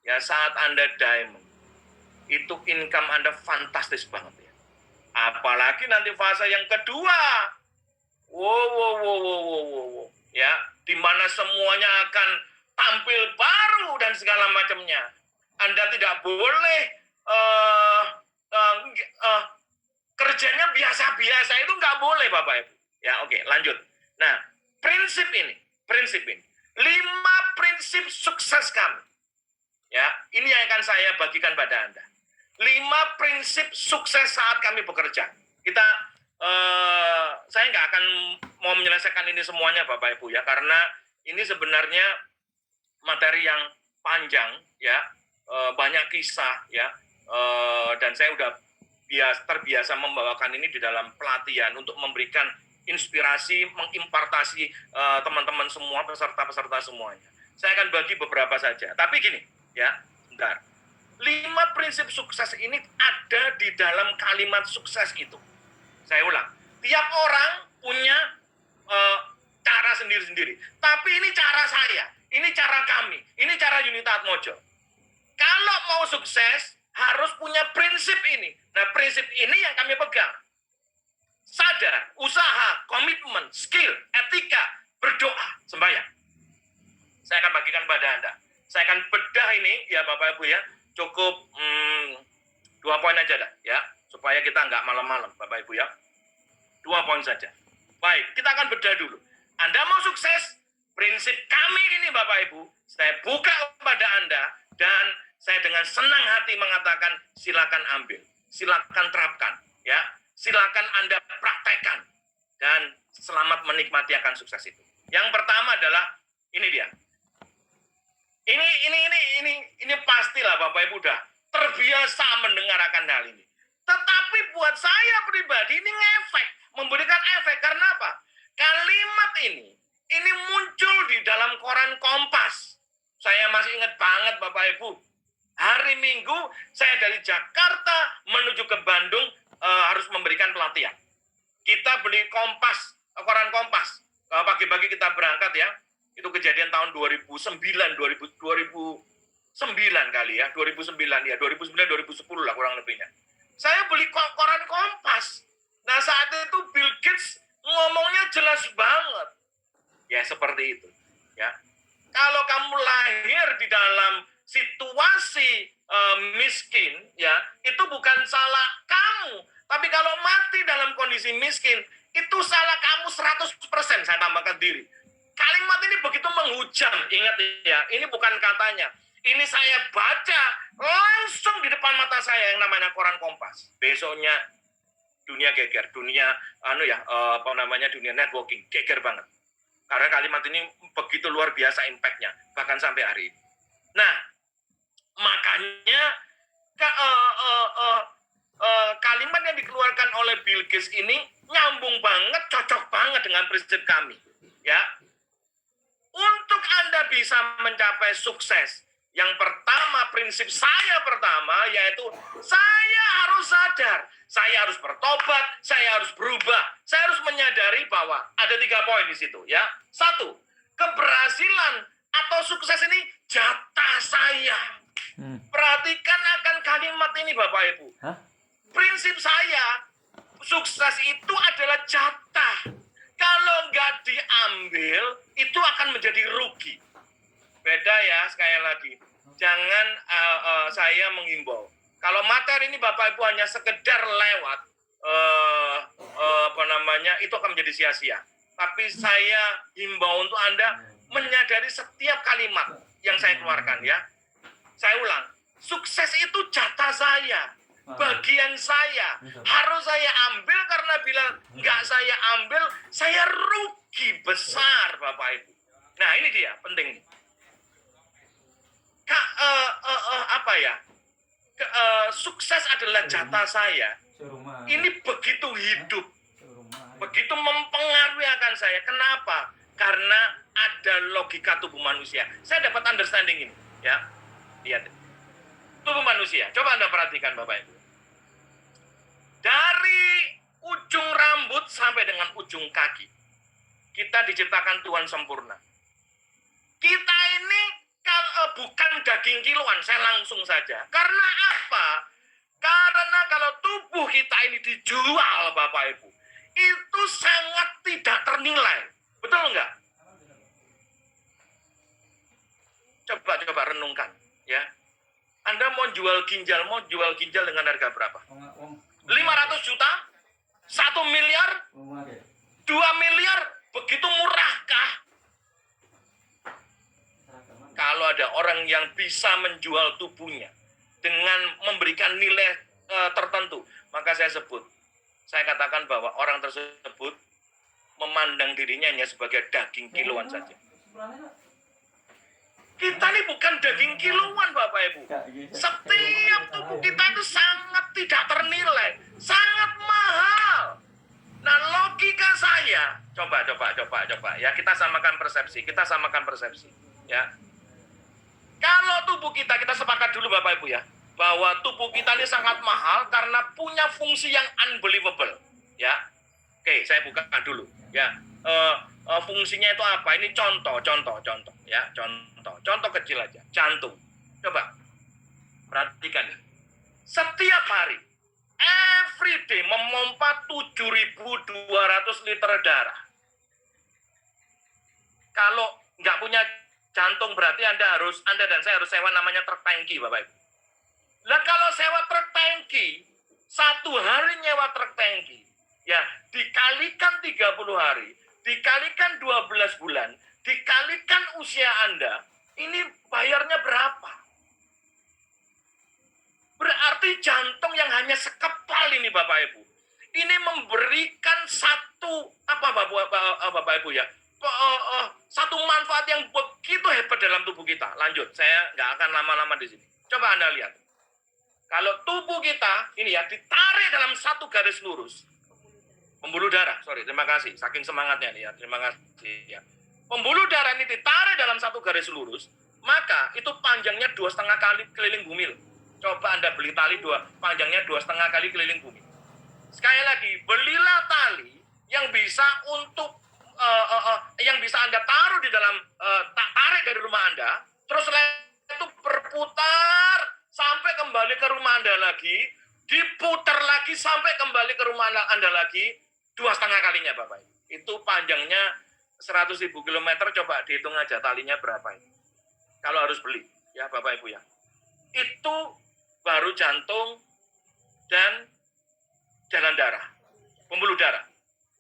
ya saat Anda diamond, itu income Anda fantastis banget ya. Apalagi nanti fase yang kedua, wow, ya, di mana semuanya akan tampil baru dan segala macamnya. Anda tidak boleh kerjanya biasa-biasa, itu nggak boleh, Bapak Ibu. Ya, oke, lanjut. Nah, prinsip ini, 5 prinsip sukses kami. Ya, ini yang akan saya bagikan pada Anda. 5 prinsip sukses saat kami bekerja. Saya nggak akan mau menyelesaikan ini semuanya, Bapak Ibu ya, karena ini sebenarnya materi yang panjang ya, banyak kisah ya, dan saya udah terbiasa membawakan ini di dalam pelatihan untuk memberikan inspirasi, mengimpartasi teman-teman semua, peserta-peserta semuanya. Saya akan bagi beberapa saja. Tapi gini, ya, bentar. 5 prinsip sukses ini ada di dalam kalimat sukses itu. Saya ulang. Tiap orang punya cara sendiri-sendiri. Tapi ini cara saya, ini cara kami, ini cara Unita Atmojo. Kalau mau sukses, harus punya prinsip ini. Nah, prinsip ini yang kami pegang. Sadar, usaha, komitmen, skill, etika, berdoa, sembahyang. Saya akan bagikan pada Anda. Saya akan bedah ini, ya Bapak Ibu ya, cukup 2 poin aja dah, ya, supaya kita nggak malam-malam, Bapak Ibu ya. 2 poin saja. Baik, kita akan bedah dulu. Anda mau sukses, prinsip kami ini Bapak Ibu, saya buka kepada Anda, dan saya dengan senang hati mengatakan, silakan ambil, silakan terapkan, ya, silakan Anda praktekkan, dan selamat menikmati akan sukses itu. Yang pertama adalah, ini dia. Ini pastilah Bapak Ibu udah terbiasa mendengar akan hal ini. Tetapi buat saya pribadi ini ngefek, memberikan efek. Karena apa? Kalimat ini muncul di dalam koran Kompas. Saya masih ingat banget Bapak Ibu. Hari Minggu saya dari Jakarta menuju ke Bandung harus memberikan pelatihan. Kita beli Kompas, koran Kompas. Pagi-pagi kita berangkat ya. Itu kejadian tahun 2009 kali ya, 2009 2010 lah kurang lebihnya. Saya beli koran Kompas. Nah, saat itu Bill Gates ngomongnya jelas banget. Ya, seperti itu, ya. Kalau kamu lahir di dalam situasi miskin, ya, itu bukan salah kamu. Tapi kalau mati dalam kondisi miskin, itu salah kamu 100%, saya tambahkan diri. Kalimat ini begitu menghujam, ingat ya, ini bukan katanya. Ini saya baca langsung di depan mata saya yang namanya koran Kompas. Besoknya dunia geger, dunia dunia networking geger banget. Karena kalimat ini begitu luar biasa impact-nya, bahkan sampai hari ini. Nah, makanya kalimat yang dikeluarkan oleh Bill Gates ini nyambung banget, cocok banget dengan prinsip kami, ya. Untuk Anda bisa mencapai sukses, yang pertama, prinsip saya pertama, yaitu saya harus sadar, saya harus bertobat, saya harus berubah, saya harus menyadari bahwa ada 3 poin di situ, ya. 1, keberhasilan atau sukses ini jatah saya. Perhatikan akan kalimat ini Bapak Ibu. Prinsip saya, sukses itu adalah jatah. Kalau nggak diambil, itu akan menjadi rugi. Beda ya, sekali lagi. Jangan saya menghimbau. Kalau materi ini Bapak Ibu hanya sekedar lewat, itu akan menjadi sia-sia. Tapi saya himbau untuk Anda menyadari setiap kalimat yang saya keluarkan ya. Saya ulang, sukses itu jatah saya, bagian saya. Harus saya ambil karena bila nggak saya ambil, saya rugi besar Bapak Ibu. Nah ini dia, penting. Apa ya? Sukses adalah jatah saya. Ini begitu hidup, begitu mempengaruhi akan saya. Kenapa? Karena ada logika tubuh manusia. Saya dapat understanding ini, ya. Lihat, tubuh manusia. Coba Anda perhatikan, Bapak Ibu. Dari ujung rambut sampai dengan ujung kaki, kita diciptakan Tuhan sempurna. Kita ini bukan daging kiloan, saya langsung saja. Karena apa? Karena kalau tubuh kita ini dijual, Bapak Ibu, itu sangat tidak ternilai. Betul nggak? Coba renungkan, ya. Anda mau jual ginjal dengan harga berapa? 500 juta? 1 miliar? 2 miliar? Begitu murahkah? Kalau ada orang yang bisa menjual tubuhnya dengan memberikan nilai tertentu, maka saya katakan bahwa orang tersebut memandang dirinya hanya sebagai daging kiloan saja. Kita ini bukan daging kiloan, Bapak Ibu. Setiap tubuh kita itu sangat tidak ternilai, sangat mahal. Nah, logika saya, coba ya, kita samakan persepsi, ya. Kalau tubuh kita sepakat dulu Bapak Ibu ya, bahwa tubuh kita ini sangat mahal karena punya fungsi yang unbelievable, ya. Oke, saya buka dulu, ya. Fungsinya itu apa? Ini contoh, ya, contoh kecil aja, jantung. Coba perhatikan ya. Setiap hari, every day memompa 7.200 liter darah. Kalau nggak punya jantung berarti Anda dan saya harus sewa namanya truk tangki, Bapak Ibu. Lah kalau sewa truk tangki, 1 hari nyewa truk tangki, ya dikalikan 30 hari, dikalikan 12 bulan, dikalikan usia Anda, ini bayarnya berapa? Berarti jantung yang hanya sekepal ini Bapak Ibu, ini memberikan satu Bapak Ibu ya, satu manfaat yang begitu hebat dalam tubuh kita. Lanjut, saya nggak akan lama-lama di sini. Coba Anda lihat. Kalau tubuh kita ini ya ditarik dalam satu garis lurus. Pembuluh darah, terima kasih. Saking semangatnya nih ya, terima kasih ya. Pembuluh darah ini ditarik dalam satu garis lurus, maka itu panjangnya 2,5 kali keliling bumi. Coba Anda beli tali panjangnya 2,5 kali keliling bumi. Sekali lagi, belilah tali yang bisa yang bisa Anda taruh di dalam tarik dari rumah Anda, terus itu berputar sampai kembali ke rumah Anda lagi, diputar lagi sampai kembali ke rumah Anda lagi, 2,5 kalinya Bapak. Itu panjangnya 100.000 kilometer, coba dihitung aja talinya berapa ini. Kalau harus beli, ya Bapak Ibu ya. Itu baru jantung dan jalan darah, pembuluh darah.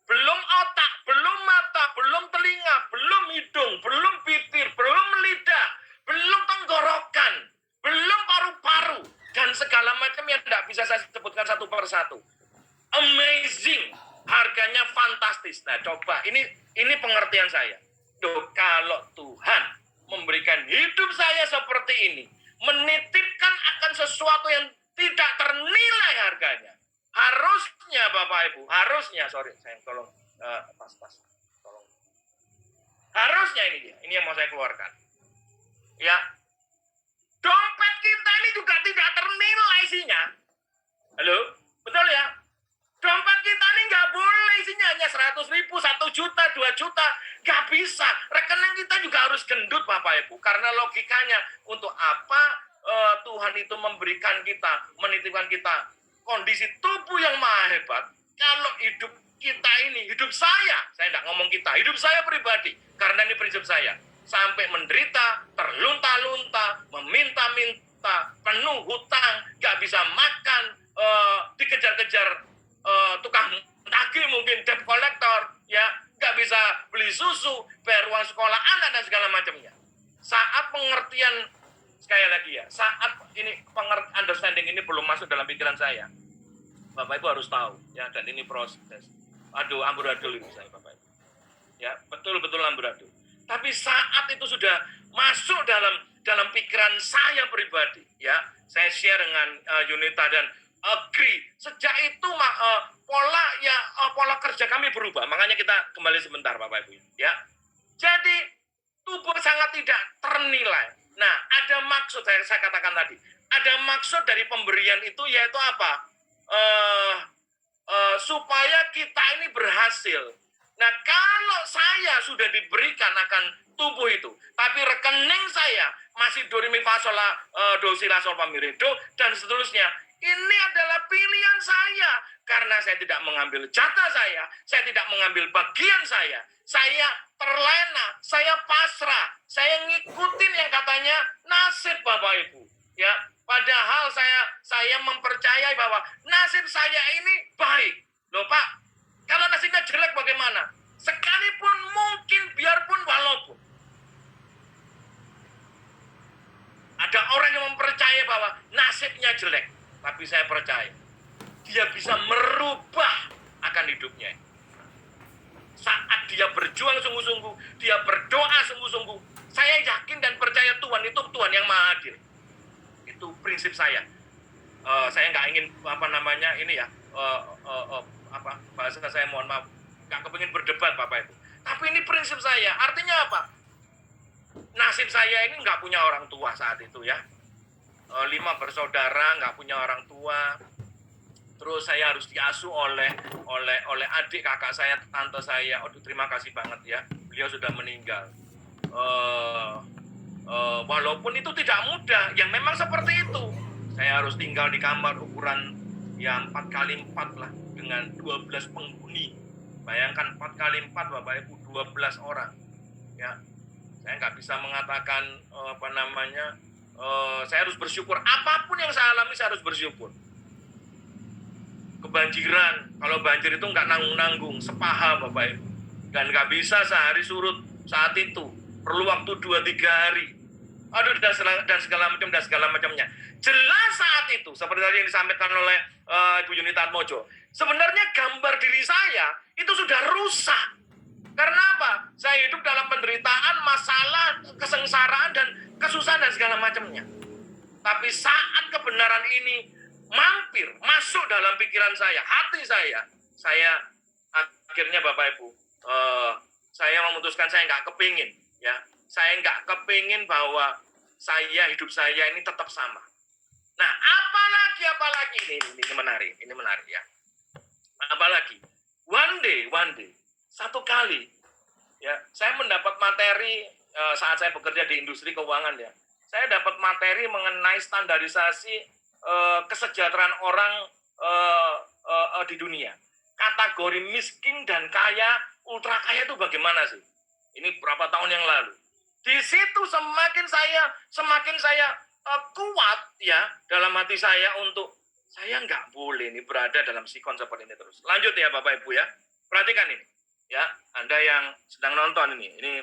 Belum otak, belum mata, belum telinga, belum hidung, belum bibir, belum lidah, belum tenggorokan, belum paru-paru, dan segala macam yang tidak bisa saya sebutkan satu persatu. Amazing, harganya fantastis. Nah coba, ini pengertian saya. Kalau Tuhan memberikan hidup saya seperti ini, menitipkan akan sesuatu yang tidak ternilai harganya, harusnya Bapak Ibu, saya tolong tolong. Harusnya ini yang mau saya keluarkan. Ya, dompet kita ini juga tidak ternilai isinya. Halo, betul ya? Dompet kita ini nggak boleh isinya hanya 100.000, 1 juta, 2 juta, nggak bisa. Rekening kita juga harus gendut Bapak Ibu, karena logikanya untuk apa Tuhan itu memberikan kita, menitipkan kita kondisi tubuh yang maha hebat. Kalau hidup kita ini, hidup saya tidak ngomong kita, hidup saya pribadi, karena ini prinsip saya, sampai menderita, terlunta-lunta, meminta-minta, penuh hutang, gak bisa makan, dikejar-kejar tukang tagih mungkin, debt collector, ya, nggak bisa beli susu, bayar uang sekolah anak dan segala macamnya. Saat pengertian, sekali lagi ya, saat ini understanding ini belum masuk dalam pikiran saya, Bapak Ibu harus tahu ya, dan ini proses. Aduh, amburadul ini saya Bapak Ibu. Ya, betul-betul amburadul. Tapi saat itu sudah masuk dalam pikiran saya pribadi, ya, saya share dengan Yunita dan agree. Sejak itu pola kerja kami berubah. Makanya kita kembali sebentar Bapak Ibu, ya. Jadi tubuh sangat tidak ternilai. Nah, ada maksud saya katakan tadi. Ada maksud dari pemberian itu yaitu apa? Supaya kita ini berhasil. Nah, kalau saya sudah diberikan akan tubuh itu, tapi rekening saya masih do re mi fa sol la do si la sol fa mi re do dan seterusnya, ini adalah pilihan saya karena saya tidak mengambil jatah saya tidak mengambil bagian saya terlena, saya pasrah, saya ngikutin yang katanya nasib Bapak Ibu, ya. Padahal saya mempercayai bahwa nasib saya ini baik. Loh Pak, kalau nasibnya jelek bagaimana? Sekalipun mungkin, biarpun walaupun. Ada orang yang mempercayai bahwa nasibnya jelek. Tapi saya percaya, dia bisa merubah akan hidupnya. Saat dia berjuang sungguh-sungguh, dia berdoa sungguh-sungguh, saya yakin dan percaya Tuhan itu Tuhan yang maha adil. Itu prinsip saya. Saya nggak ingin bahasa saya mohon maaf, nggak kepingin berdebat Bapak Ibu. Tapi ini prinsip saya. Artinya apa? Nasib saya ini nggak punya orang tua saat itu ya. 5 bersaudara, nggak punya orang tua. Terus saya harus diasuh oleh adik kakak saya, tante saya. Aduh, terima kasih banget ya. Beliau sudah meninggal. Walaupun itu tidak mudah, yang memang seperti itu. Saya harus tinggal di kamar ukuran ya 4x4 lah, dengan 12 penghuni. Bayangkan 4x4 Bapak Ibu, 12 orang. Ya, saya nggak bisa mengatakan saya harus bersyukur. Apapun yang saya alami, saya harus bersyukur. Kebanjiran, kalau banjir itu nggak nanggung-nanggung, sepaha Bapak Ibu. Dan nggak bisa sehari surut saat itu. Perlu waktu 2-3 hari. Aduh, dan segala macamnya. Jelas saat itu, seperti tadi yang disampaikan oleh Ibu Yunita Atmojo, sebenarnya gambar diri saya itu sudah rusak. Karena apa? Saya hidup dalam penderitaan, masalah, kesengsaraan, dan kesusahan, dan segala macamnya. Tapi saat kebenaran ini mampir, masuk dalam pikiran saya, hati saya akhirnya Bapak Ibu, saya memutuskan saya nggak kepingin, ya. Saya nggak kepingin bahwa hidup saya ini tetap sama. Nah, apalagi ini menarik ya. Apalagi one day satu kali ya, saya mendapat materi saat saya bekerja di industri keuangan ya. Saya dapat materi mengenai standarisasi kesejahteraan orang di dunia. Kategori miskin dan kaya, ultra kaya itu bagaimana sih? Ini berapa tahun yang lalu. Di situ semakin saya kuat ya dalam hati saya untuk saya nggak boleh ini berada dalam sikon seperti ini terus. Lanjut ya Bapak Ibu ya. Perhatikan ini ya. Anda yang sedang nonton ini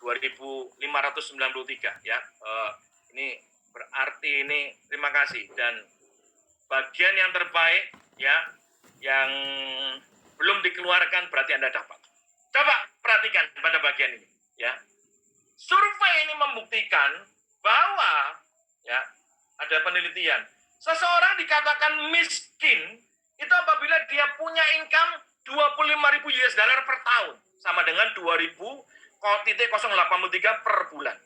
2593 ya. Ini berarti ini terima kasih, dan bagian yang terbaik ya yang belum dikeluarkan berarti Anda dapat. Coba perhatikan pada bagian ini ya. Survei ini membuktikan bahwa ya ada penelitian, seseorang dikatakan miskin itu apabila dia punya income 25.000 US dollar per tahun, sama dengan 2.000,083 per bulan.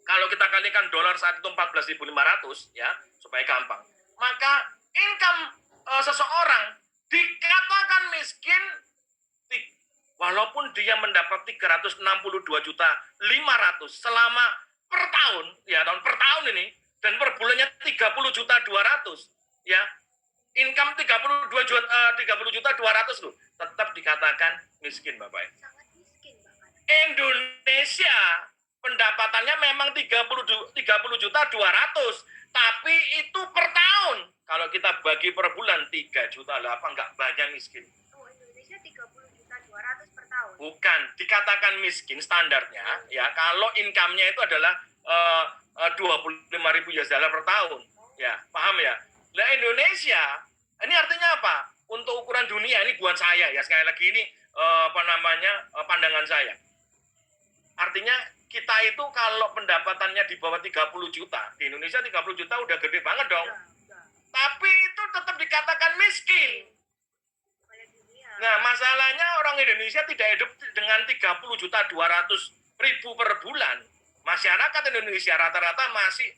Kalau kita kalikan dolar saat itu 14.500 ya, supaya gampang. Maka income seseorang dikatakan miskin walaupun dia mendapat 362.500.000 selama per tahun, ya per tahun ini, dan per bulannya 30.200.000 ya. Income 30.200.000 loh, tetap dikatakan miskin Bapak. Sangat miskin Bapak. Indonesia pendapatannya memang 30.200.000, tapi itu per tahun. Kalau kita bagi per bulan 3 juta lah, apa nggak banyak miskin? Oh, Indonesia 30.200.000 per tahun. Bukan, dikatakan miskin standarnya ya kalau income-nya itu adalah 25.000 US dollar per tahun. Ya, paham ya? Nah, Indonesia ini artinya apa? Untuk ukuran dunia ini buat saya ya, sekali lagi ini pandangan saya. Artinya kita itu kalau pendapatannya di bawah 30 juta, di Indonesia 30 juta udah gede banget dong. Tapi itu tetap dikatakan miskin. Nah, masalahnya orang Indonesia tidak hidup dengan 30 juta 200 ribu per bulan. Masyarakat Indonesia rata-rata masih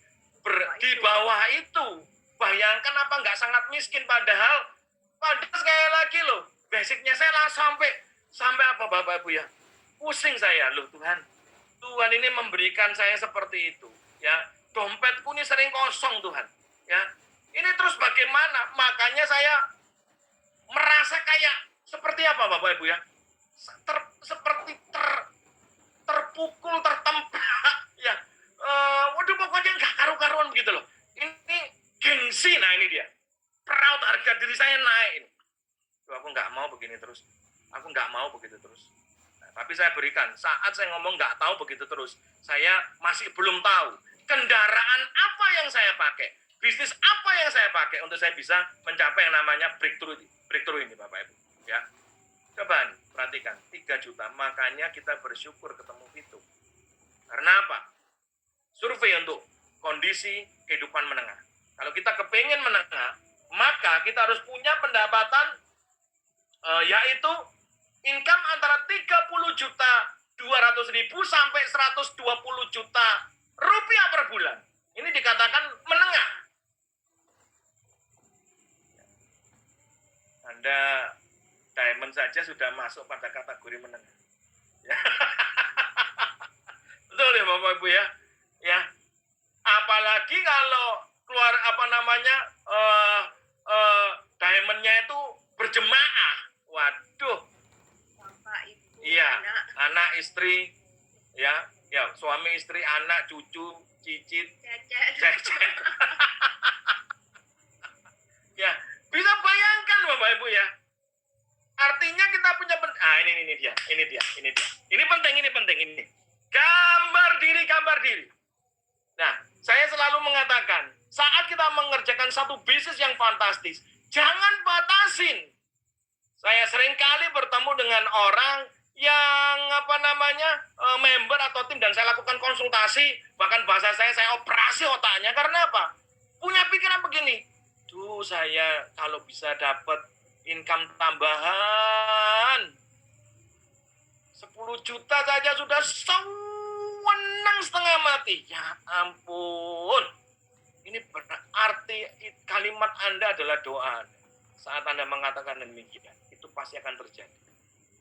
di bawah itu. Bayangkan apa nggak sangat miskin, padahal sekali lagi loh, basicnya saya langsung sampai apa Bapak Ibu ya? Pusing saya loh Tuhan. Tuhan ini memberikan saya seperti itu. Ya, dompetku ini sering kosong Tuhan. Ya, ini terus bagaimana? Makanya saya merasa kayak seperti apa Bapak Ibu ya? Seperti terpukul, tertempa ya. Waduh pokoknya nggak karu-karuan begitu loh. Ini gengsi, nah ini dia. Proud, harga diri saya naik ini. Duh, aku nggak mau begini terus. Aku nggak mau begitu terus. Nah, tapi saya berikan, saat saya ngomong nggak tahu begitu terus, saya masih belum tahu kendaraan apa yang saya pakai, bisnis apa yang saya pakai untuk saya bisa mencapai yang namanya breakthrough ini Bapak Ibu. Ya, coba nih, perhatikan 3 juta, makanya kita bersyukur ketemu itu. Karena apa? Survei untuk kondisi kehidupan menengah. Kalau kita kepengen menengah, maka kita harus punya pendapatan yaitu income antara 30 juta 200 ribu sampai 120 juta rupiah per bulan. Ini dikatakan menengah. Anda diamond saja sudah masuk pada kategori menengah. Ya. Betul ya Bapak Ibu ya. Ya. Apalagi kalau keluar diamondnya itu berjemaah. Waduh. Bapak, Ibu, Iya, anak istri ya, suami istri, anak, cucu, cicit, cecet. Ya, bisa bayangkan Bapak Ibu ya. Artinya kita punya ini dia. Ini penting ini. Gambar diri. Nah, saya selalu mengatakan, saat kita mengerjakan satu bisnis yang fantastis, jangan batasin. Saya seringkali bertemu dengan orang yang member atau tim, dan saya lakukan konsultasi, bahkan bahasa saya operasi otaknya. Karena apa? Punya pikiran begini, saya kalau bisa dapat income tambahan 10 juta saja sudah senang setengah mati. Ya ampun. Ini berarti kalimat Anda adalah doa. Saat Anda mengatakan demikian, itu pasti akan terjadi.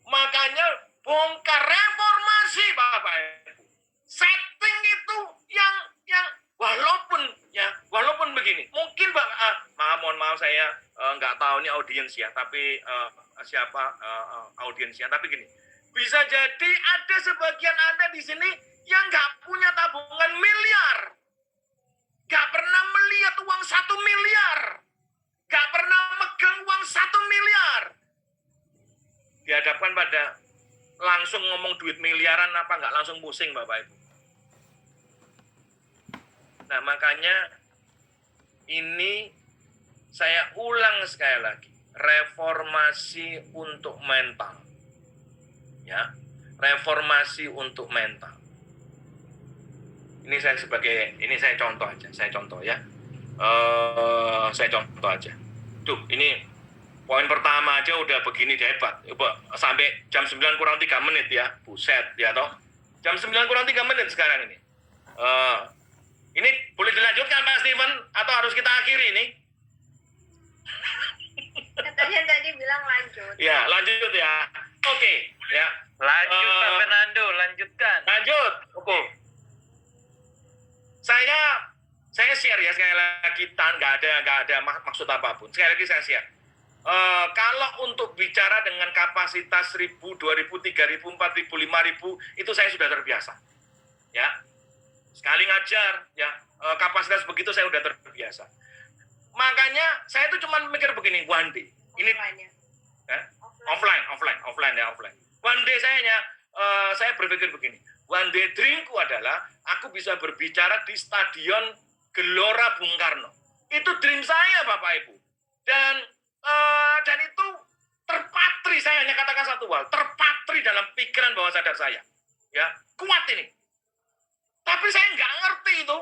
Makanya bongkar reformasi Bapak Ibu. Setting itu yang walaupun begini. Mungkin mohon maaf saya nggak tahu ini audiens ya, tapi siapa audiensnya, tapi gini. Bisa jadi ada sebagian Anda di sini yang nggak punya tabungan miliar. Nggak pernah melihat uang 1 miliar. Nggak pernah megang uang 1 miliar. Dihadapkan pada langsung ngomong duit miliaran, apa nggak langsung pusing Bapak Ibu. Nah makanya ini saya ulang sekali lagi. Reformasi untuk mental. Ya, reformasi untuk mental. Ini saya contoh aja, saya contoh aja. Tuh, ini poin pertama aja udah begini hebat. Sampai jam 9 kurang 3 menit ya. Buset, ya toh. Jam 9 kurang 3 menit sekarang ini. Ini boleh dilanjutkan Pak Steven atau harus kita akhiri ini? Katanya tadi bilang lanjut. Ya, lanjut ya. Oke, ya. Lanjut Pak Fernando, lanjutkan. Lanjut. Oke. Saya share ya sekali lagi, nggak ada maksud apapun. Sekali lagi saya share. Kalau untuk bicara dengan kapasitas 1.000, 2.000, 3.000, 4.000, 5.000 itu saya sudah terbiasa. Ya. Sekali ngajar ya, kapasitas begitu saya sudah terbiasa. Makanya saya itu cuma mikir begini, Wandi. Ini offline. One day saya berpikir begini, one day dreamku adalah aku bisa berbicara di Stadion Gelora Bung Karno. Itu dream saya, Bapak Ibu. Dan itu terpatri, saya hanya katakan satu hal, terpatri dalam pikiran bawah sadar saya. Ya, kuat ini. Tapi saya nggak ngerti itu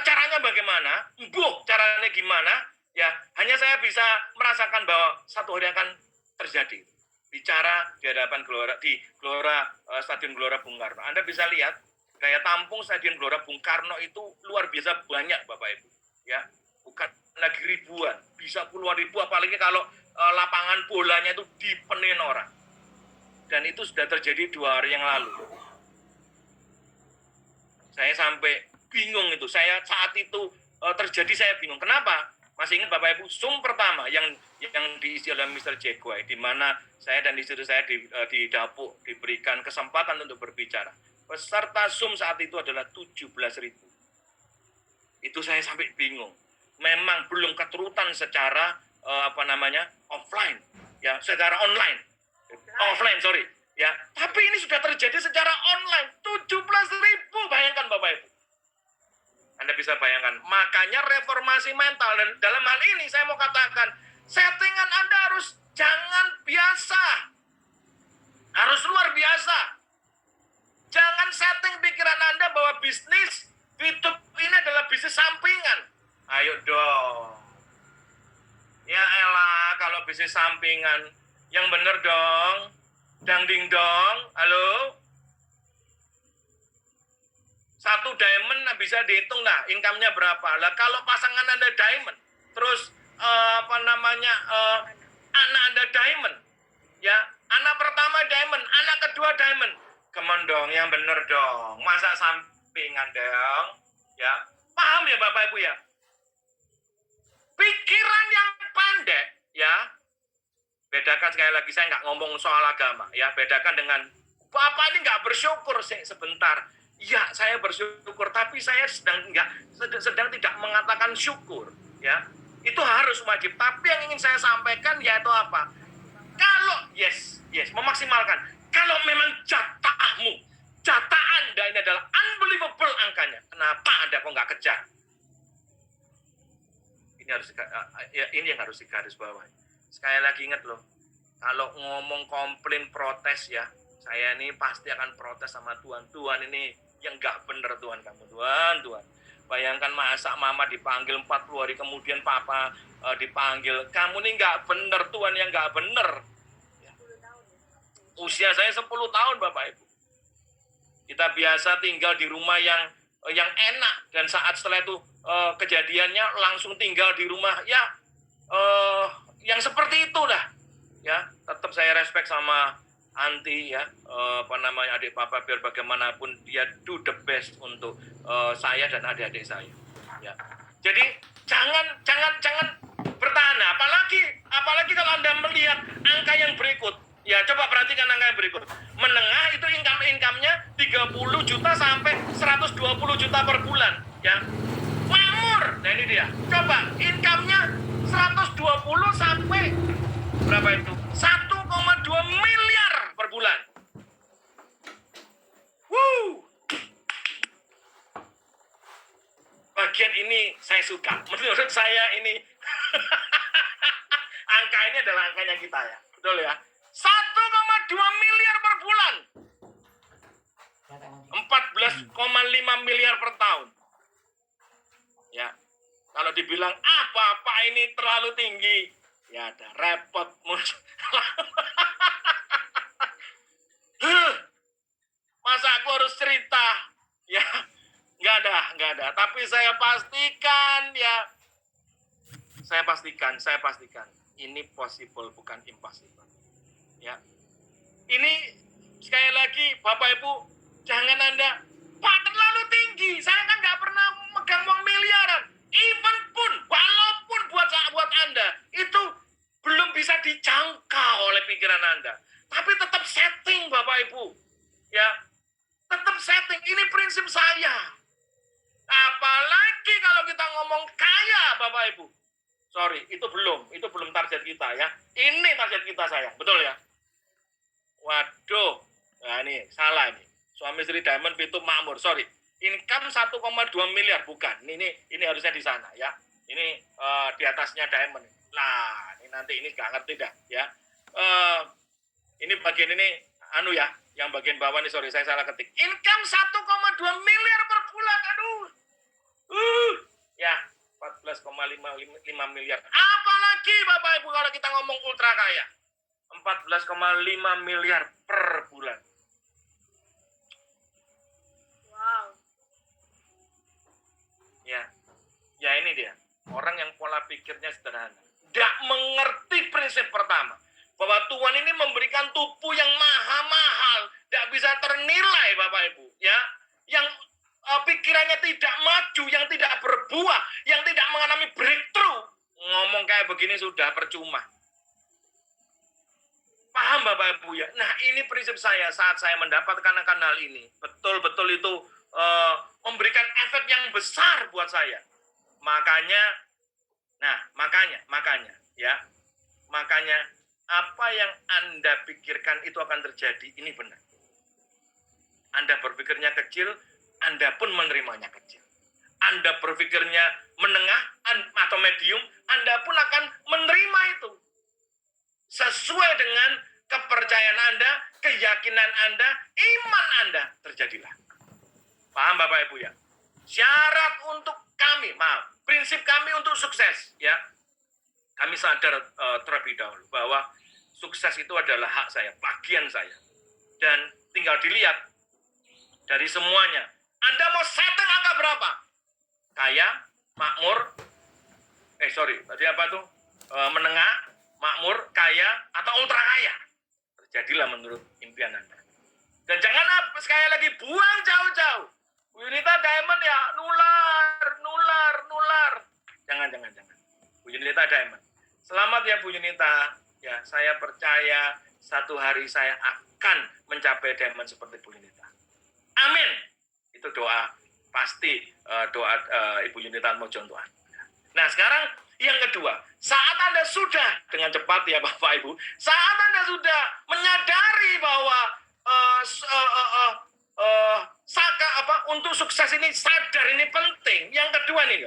caranya bagaimana, caranya gimana. Ya, hanya saya bisa merasakan bahwa satu hari akan terjadi. Bicara di hadapan Stadion Gelora Bung Karno. Anda bisa lihat daya tampung Stadion Gelora Bung Karno itu luar biasa banyak, Bapak Ibu. Ya, bukan lagi ribuan, bisa puluhan ribu, apalagi kalau lapangan bolanya itu dipenuhi orang. Dan itu sudah terjadi 2 hari yang lalu. Saya sampai bingung itu. Saat itu terjadi saya bingung. Kenapa? Masih ingat Bapak Ibu, Zoom pertama yang diisi oleh Mr. Jack White, di mana saya dan istri saya di dapur diberikan kesempatan untuk berbicara. Peserta Zoom saat itu adalah 17.000. Itu saya sampai bingung. Memang belum keturutan secara offline, ya, secara online. Offline, sorry. Ya, tapi ini sudah terjadi secara online. 17.000, bayangkan Bapak Ibu. Anda bisa bayangkan, makanya reformasi mental. Dan dalam hal ini saya mau katakan, settingan Anda harus jangan biasa. Harus luar biasa. Jangan setting pikiran Anda bahwa bisnis YouTube ini adalah bisnis sampingan. Ayo dong. Ya elah, kalau bisnis sampingan, yang bener dong. Dang ding dong, halo? 1 diamond bisa dihitung lah, income-nya berapa. Lah kalau pasangan Anda diamond, terus anak Anda diamond, ya, anak pertama diamond, anak kedua diamond. Come on dong, yang bener dong. Masa sampingan dong, ya. Paham ya Bapak Ibu ya? Pikiran yang pendek, ya. Bedakan sekali lagi, saya nggak ngomong soal agama, ya. Bedakan dengan, Bapak ini nggak bersyukur sih sebentar. Ya, saya bersyukur, tapi saya sedang tidak mengatakan syukur, ya. Itu harus wajib. Tapi yang ingin saya sampaikan yaitu apa? Kalau memaksimalkan. Kalau memang jatah Anda ini adalah unbelievable angkanya, kenapa Anda kok nggak kejar? Ini yang harus digarisbawahi. Sekali lagi ingat loh, kalau ngomong komplain protes ya, saya ini pasti akan protes sama Tuhan. Tuhan ini yang nggak bener Tuhan kamu, Tuhan. Bayangkan masa mama dipanggil 40 hari kemudian papa dipanggil. Kamu ini nggak bener Tuhan, yang nggak bener. Ya. Usia saya 10 tahun Bapak Ibu. Kita biasa tinggal di rumah yang enak. Dan saat setelah itu kejadiannya langsung tinggal di rumah yang seperti itulah. Ya, tetap saya respect sama anti ya, adik papa, biar bagaimanapun dia do the best untuk saya dan adik-adik saya. Ya. Jadi jangan bertahan. Apalagi kalau Anda melihat angka yang berikut. Ya, coba perhatikan angka yang berikut. Menengah itu income-nya 30 juta sampai 120 juta per bulan, ya. Makmur. Nah, ini dia. Coba income-nya 120 sampai berapa itu? 1,2 miliar per bulan. Bagian ini saya suka. Menurut saya ini angka ini adalah angkanya kita ya. Betul ya? 1,2 miliar per bulan. 14,5 miliar per tahun. Ya. Kalau dibilang apa ini terlalu tinggi, ya ada repot. Masa aku harus cerita? Ya, nggak ada. Tapi saya pastikan ya, saya pastikan ini possible, bukan impossible. Ya, ini sekali lagi Bapak Ibu, jangan Anda, Pak terlalu tinggi. Saya kan nggak pernah megang uang miliaran. Even pun, walaupun buat Anda itu belum bisa dijangkau oleh pikiran Anda. Tapi tetap setting Bapak Ibu. Ya, tetap setting. Ini prinsip saya. Apalagi kalau kita ngomong kaya Bapak Ibu. Sorry, itu belum target kita ya. Ini target kita sayang, betul ya? Waduh, nah ini salah ini. Suami istri Diamond Fitup makmur, sorry. Income 1,2 miliar, bukan. Ini harusnya di sana ya. Ini di atasnya Diamond. Nah, ini nanti ini nggak ngerti dah ya. Ini bagian ini anu ya, yang bagian bawah nih, sorry saya salah ketik. Income 1,2 miliar per bulan, aduh. Ya, 14,5 miliar. Apalagi Bapak Ibu kalau kita ngomong ultra kaya. 14,5 miliar per bulan. Wow. Ya ini dia. Orang yang pola pikirnya sederhana. Tidak mengerti prinsip pertama. Bahwa Tuhan ini memberikan tubuh yang mahal. Tidak bisa ternilai Bapak Ibu. Ya, yang pikirannya tidak maju, yang tidak berbuah, yang tidak mengalami breakthrough. Ngomong kayak begini sudah percuma. Paham Bapak Ibu ya? Nah ini prinsip saya saat saya mendapatkan akan hal ini. Betul-betul itu memberikan efek yang besar buat saya. Makanya apa yang Anda pikirkan itu akan terjadi, ini benar. Anda berpikirnya kecil, Anda pun menerimanya kecil. Anda berpikirnya menengah atau medium, Anda pun akan menerima itu. Sesuai dengan kepercayaan Anda, keyakinan Anda, iman Anda, terjadilah. Paham Bapak Ibu ya? Syarat untuk kami, prinsip kami untuk sukses, ya. Kami sadar terlebih dahulu bahwa sukses itu adalah hak saya, bagian saya. Dan tinggal dilihat dari semuanya. Anda mau setting angka berapa? Kaya, makmur, tadi apa tuh? Menengah, makmur, kaya, atau ultra kaya. Terjadilah menurut impian Anda. Dan jangan sekali lagi buang jauh-jauh. Bu Yunita Diamond ya, nular. Jangan. Bu Yunita Diamond. Selamat ya Bu Yunita. Ya, saya percaya satu hari saya akan mencapai Diamond seperti Bu Yunita. Amin. Itu doa, pasti doa Ibu Yunita Mojontoan. Nah, sekarang yang kedua, saat Anda sudah dengan cepat ya Bapak Ibu, saat Anda sudah menyadari bahwa untuk sukses ini sadar ini penting. Yang kedua nih,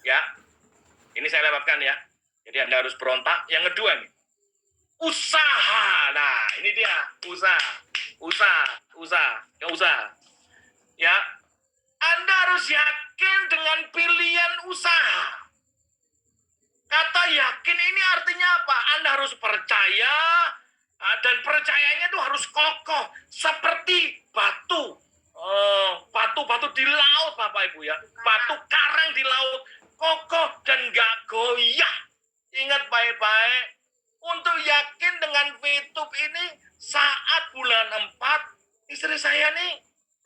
ya, ini saya lewatkan ya. Jadi Anda harus berontak. Yang kedua nih, usaha. Nah, ini dia usaha. Ya, Anda harus yakin dengan pilihan usaha. Kata yakin ini artinya apa? Anda harus percaya, dan percayanya itu harus kokoh seperti batu. Batu di laut Bapak Ibu ya. Batu karang di laut, kokoh dan gak goyah. Ingat baik-baik, untuk yakin dengan Fitup ini saat bulan 4, istri saya nih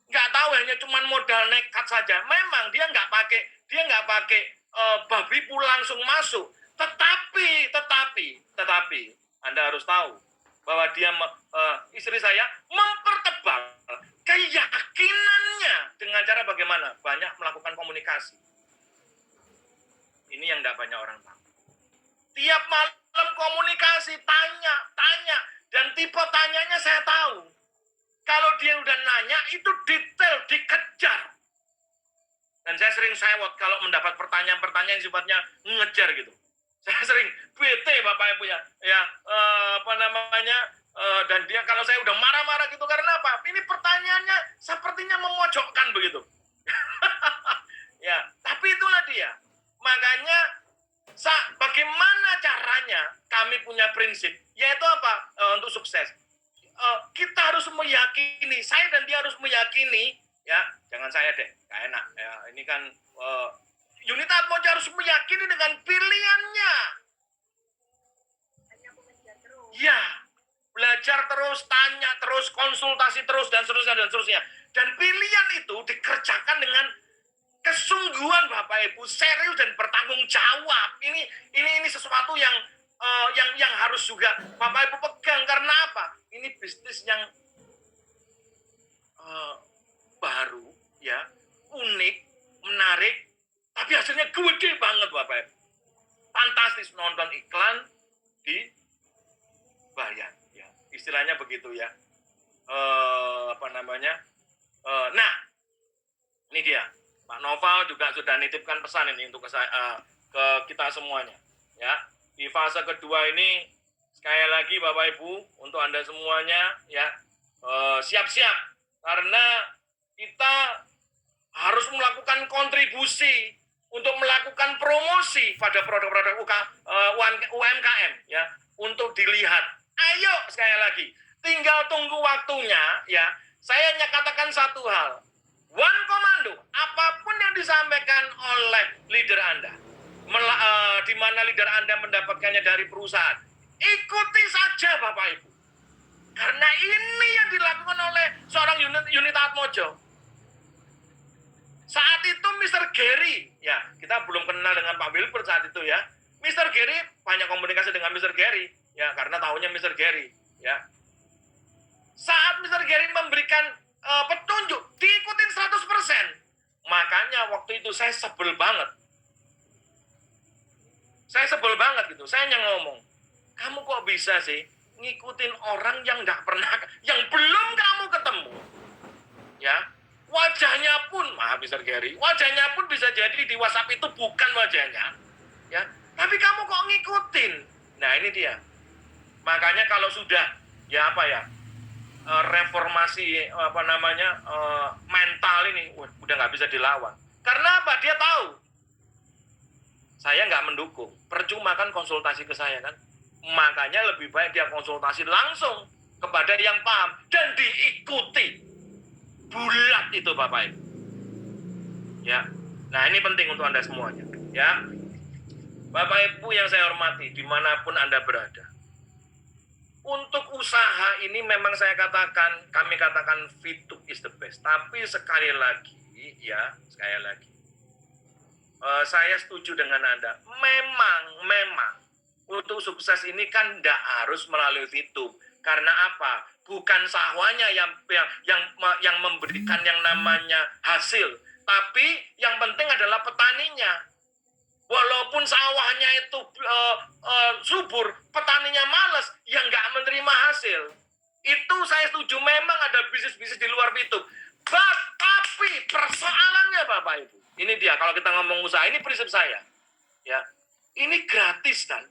nggak tahu, hanya cuman modal nekat saja. Memang dia nggak pakai babi pul langsung masuk. Tetapi Anda harus tahu bahwa istri saya mempertebal keyakinannya dengan cara bagaimana? Banyak melakukan komunikasi. Ini yang nggak banyak orang tahu. Tiap malam komunikasi, tanya, dan tipe tanyanya saya tahu. Kalau dia udah nanya, itu detail, dikejar. Dan saya sering sewot kalau mendapat pertanyaan-pertanyaan yang sifatnya ngejar gitu. Saya sering bete Bapak Ibu ya. Dan dia kalau saya udah marah-marah gitu, karena apa? Ini pertanyaannya sepertinya memojokkan begitu. Ya, tapi itulah dia. Makanya, bagaimana caranya kami punya prinsip, yaitu apa? Untuk sukses. Kita harus meyakini, saya dan dia harus meyakini, ya, jangan saya deh, gak enak. Ya, ini kan Yunita Atmojo harus meyakini dengan pilihannya. Ya, belajar terus, tanya terus, konsultasi terus, dan seterusnya. Dan pilihan itu dikerjakan dengan kesungguhan Bapak Ibu, serius dan bertanggung jawab. Ini sesuatu yang harus juga Bapak Ibu pegang. Karena apa? Ini bisnis yang baru, ya, unik, menarik, tapi hasilnya gede banget Bapak Ibu. Fantastis, nonton iklan dibayar, ya. Istilahnya begitu. begitu ya. Nah, ini dia. Pak Noval juga sudah nitipkan pesan ini untuk ke kita semuanya. Ya, di fase kedua ini sekali lagi Bapak Ibu untuk Anda semuanya ya siap-siap karena kita harus melakukan kontribusi untuk melakukan promosi pada produk-produk UMKM ya untuk dilihat. Ayo sekali lagi, tinggal tunggu waktunya ya. Saya hanya katakan satu hal. One Komando, apapun yang disampaikan oleh leader Anda, di mana leader Anda mendapatkannya dari perusahaan, ikuti saja Bapak Ibu. Karena ini yang dilakukan oleh seorang unit Atmojo. Saat itu Mr. Gary, ya kita belum kenal dengan Pak Wilbur saat itu ya. Mr. Gary, banyak komunikasi dengan Mr. Gary, ya karena tahunya Mr. Gary, ya. Saat Mr. Gary memberikan petunjuk, diikutin 100%. Makanya waktu itu saya sebel banget. Gitu. Saya hanya ngomong, kamu kok bisa sih ngikutin orang yang nggak pernah, yang belum kamu ketemu, ya. Wajahnya pun, maaf Mr. Gary, wajahnya pun bisa jadi di WhatsApp itu bukan wajahnya, ya. Tapi kamu kok ngikutin? Nah ini dia. Makanya kalau sudah, ya apa ya, reformasi mental ini udah nggak bisa dilawan. Karena apa? Dia tahu saya nggak mendukung. Percuma kan konsultasi ke saya kan. Makanya lebih baik dia konsultasi langsung kepada yang paham dan diikuti. Bulat itu Bapak Ibu. Ya. Nah ini penting untuk Anda semuanya. Ya. Bapak Ibu yang saya hormati dimanapun Anda berada. Untuk usaha ini memang kami katakan Fitup is the best. Tapi sekali lagi, saya setuju dengan Anda. Memang untuk sukses ini kan tidak harus melalui Fitup. Karena apa? Bukan sahwanya yang memberikan yang namanya hasil, tapi yang penting adalah petaninya. Walaupun sawahnya itu subur, petaninya malas, yang nggak menerima hasil. Itu saya setuju, memang ada bisnis-bisnis di luar Fitup. Tapi persoalannya Bapak Ibu, ini dia kalau kita ngomong usaha, ini prinsip saya. Ya, ini gratis kan?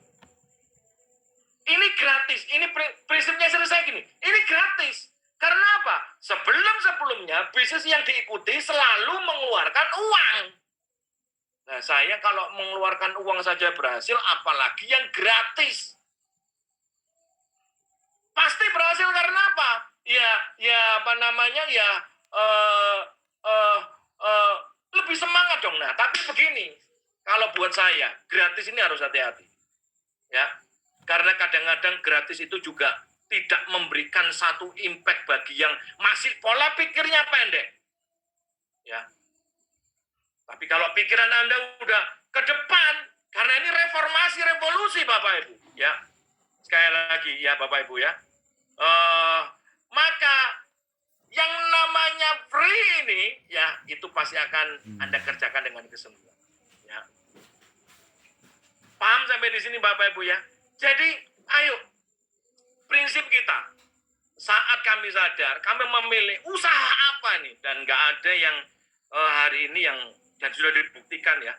Ini gratis, ini prinsipnya selesai gini. Ini gratis. Karena apa? Sebelumnya bisnis yang diikuti selalu mengeluarkan uang. Nah, saya kalau mengeluarkan uang saja berhasil, apalagi yang gratis. Pasti berhasil karena apa? Lebih semangat dong. Nah, tapi begini, kalau buat saya, gratis ini harus hati-hati. Ya, karena kadang-kadang gratis itu juga tidak memberikan satu impact bagi yang masih pola pikirnya pendek. Ya. Tapi kalau pikiran Anda udah ke depan, karena ini revolusi Bapak Ibu, ya. Sekali lagi ya Bapak Ibu ya. Maka yang namanya free ini ya itu pasti akan Anda kerjakan dengan kesungguhan. Ya. Paham sampai di sini Bapak Ibu ya? Jadi ayo prinsip kita saat kami sadar kami memilih usaha apa nih dan nggak ada yang hari ini yang dan sudah dibuktikan ya,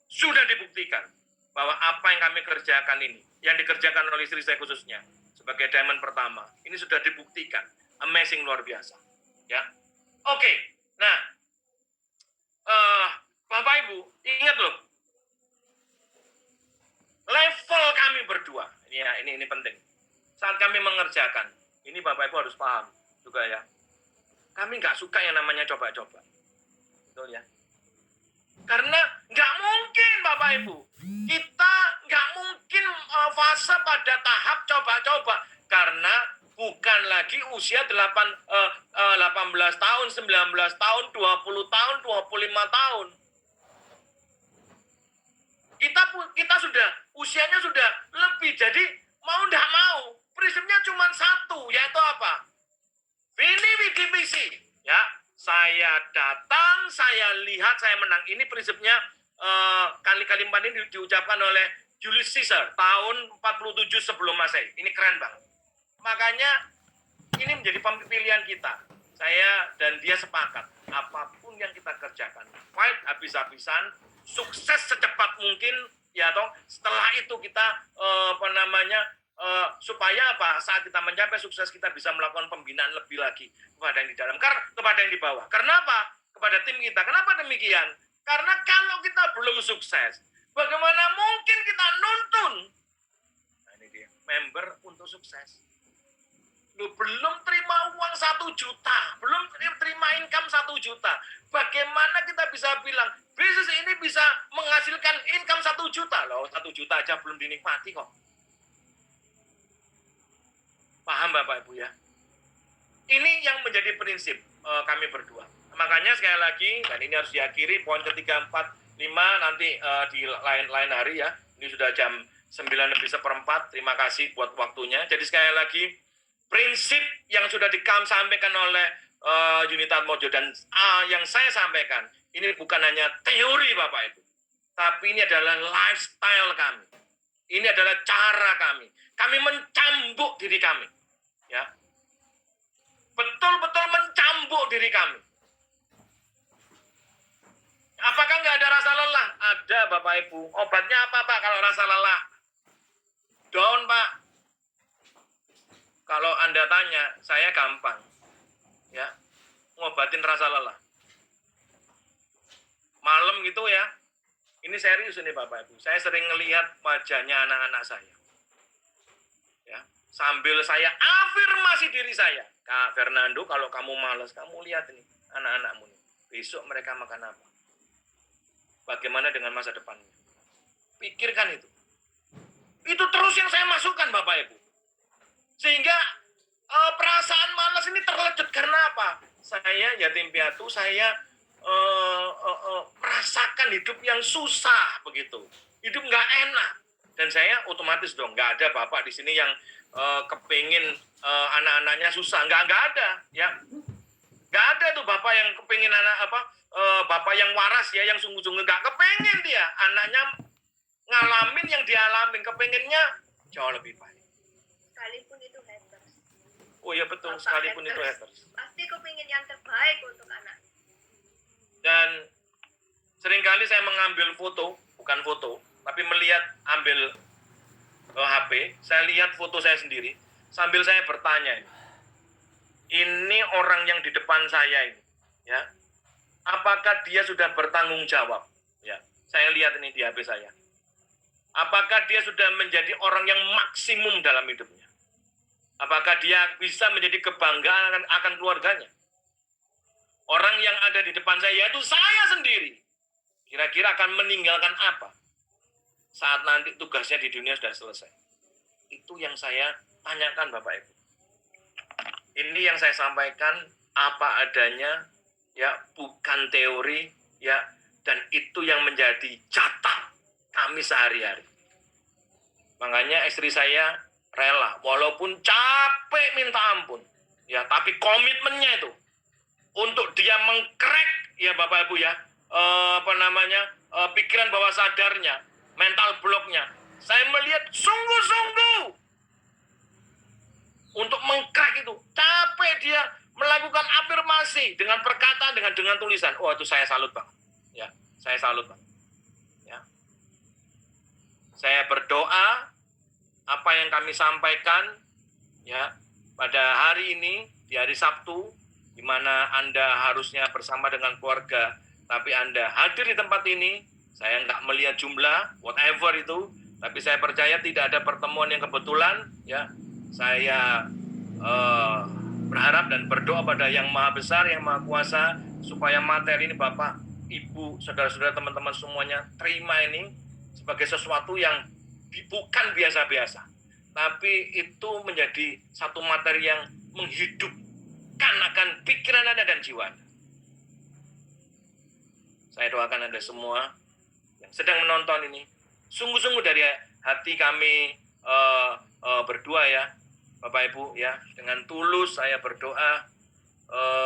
sudah dibuktikan bahwa apa yang kami kerjakan ini, yang dikerjakan oleh istri saya khususnya, sebagai diamond pertama, ini sudah dibuktikan, amazing, luar biasa. Ya, oke. Nah, Bapak Ibu, ingat loh, level kami berdua, ini penting. Saat kami mengerjakan, ini Bapak Ibu harus paham juga ya, kami nggak suka yang namanya coba-coba, betul ya? Karena nggak mungkin Bapak Ibu, kita nggak mungkin fase pada tahap coba-coba. Karena bukan lagi usia 18 tahun, 19 tahun, 20 tahun, 25 tahun. Kita sudah, usianya sudah lebih. Jadi mau nggak mau, prinsipnya cuma satu, yaitu apa? Vini Vidi Misi. Ya. Saya datang, saya lihat, saya menang. Ini prinsipnya kali-kalimat ini diucapkan oleh Julius Caesar tahun 47 sebelum Masehi. Ini keren banget. Makanya Ini menjadi pilihan kita. Saya dan dia sepakat, apapun yang kita kerjakan, fight habis-habisan, sukses secepat mungkin, ya toh. Setelah itu kita supaya apa? Saat kita mencapai sukses, kita bisa melakukan pembinaan lebih lagi kepada yang di dalam, kepada yang di bawah. Karena apa? Kepada tim kita. Kenapa demikian? Karena kalau kita belum sukses, bagaimana mungkin kita nuntun? Nah, ini dia, member untuk sukses. Lu belum terima uang 1 juta, belum terima income 1 juta. Bagaimana kita bisa bilang bisnis ini bisa menghasilkan income 1 juta? Loh, 1 juta aja belum dinikmati kok. Paham Bapak Ibu ya? Ini yang menjadi prinsip kami berdua. Makanya sekali lagi, dan ini harus diakhiri, poin ketiga, 4, 5, nanti di lain hari ya. Ini sudah jam 9:04, terima kasih buat waktunya. Jadi sekali lagi, prinsip yang sudah disampaikan oleh Yunita Atmojo dan yang saya sampaikan, ini bukan hanya teori Bapak Ibu, tapi ini adalah lifestyle kami. Ini adalah cara kami. Kami mencambuk diri kami. Ya. Betul-betul mencambuk diri kami. Apakah nggak ada rasa lelah? Ada Bapak Ibu. Obatnya apa Pak kalau rasa lelah? Down Pak. Kalau Anda tanya, saya gampang. Ya, ngobatin rasa lelah. Malam gitu ya, ini serius ini Bapak Ibu. Saya sering ngelihat wajahnya anak-anak saya. Ya, sambil saya afirmasi diri saya. Kak Fernando, kalau kamu malas, kamu lihat ini anak-anakmu nih. Besok mereka makan apa? Bagaimana dengan masa depannya? Pikirkan itu. Itu terus yang saya masukkan Bapak Ibu. Sehingga perasaan malas ini terlecut karena apa? Saya yatim piatu, saya merasakan hidup yang susah begitu. Hidup nggak enak. Dan saya otomatis dong, nggak ada bapak di sini yang kepingin anak-anaknya susah. Nggak ada. Ya. Nggak ada tuh bapak yang kepingin bapak yang waras ya, yang sungguh-sungguh nggak kepingin dia. Anaknya ngalamin yang dialamin, kepinginnya jauh lebih baik. Sekalipun itu haters. Oh iya betul, Bapak sekalipun itu haters. Pasti kepingin yang terbaik untuk anak. Dan seringkali saya mengambil foto, bukan foto, tapi ambil HP, saya lihat foto saya sendiri, sambil saya bertanya, ini orang yang di depan saya ini, ya, apakah dia sudah bertanggung jawab? Ya, saya lihat ini di HP saya. Apakah dia sudah menjadi orang yang maksimum dalam hidupnya? Apakah dia bisa menjadi kebanggaan akan keluarganya? Orang yang ada di depan saya, yaitu saya sendiri, kira-kira akan meninggalkan apa saat nanti tugasnya di dunia sudah selesai? Itu yang saya tanyakan Bapak Ibu. Ini yang saya sampaikan apa adanya, ya, bukan teori, ya, dan itu yang menjadi jatah kami sehari-hari. Makanya istri saya rela, walaupun capek minta ampun, ya, tapi komitmennya itu untuk dia mengcrack, ya Bapak Ibu ya, pikiran bawah sadarnya, mental blocknya. Saya melihat sungguh-sungguh untuk mengcrack itu, capek dia melakukan afirmasi dengan perkataan, dengan tulisan. Oh, itu saya salut Bang. Ya, saya salut Bang. Ya. Saya berdoa apa yang kami sampaikan, ya, pada hari ini, di hari Sabtu, di mana Anda harusnya bersama dengan keluarga, tapi Anda hadir di tempat ini, saya nggak melihat jumlah, whatever itu, tapi saya percaya tidak ada pertemuan yang kebetulan, ya. Saya berharap dan berdoa pada Yang Maha Besar, Yang Maha Kuasa, supaya materi ini Bapak, Ibu, saudara-saudara, teman-teman semuanya terima ini sebagai sesuatu yang bukan biasa-biasa, tapi itu menjadi satu materi yang menghidupkan akan pikiran Anda dan jiwa Anda. Saya doakan Anda semua yang sedang menonton ini, sungguh-sungguh dari hati kami berdua ya, Bapak Ibu ya, dengan tulus saya berdoa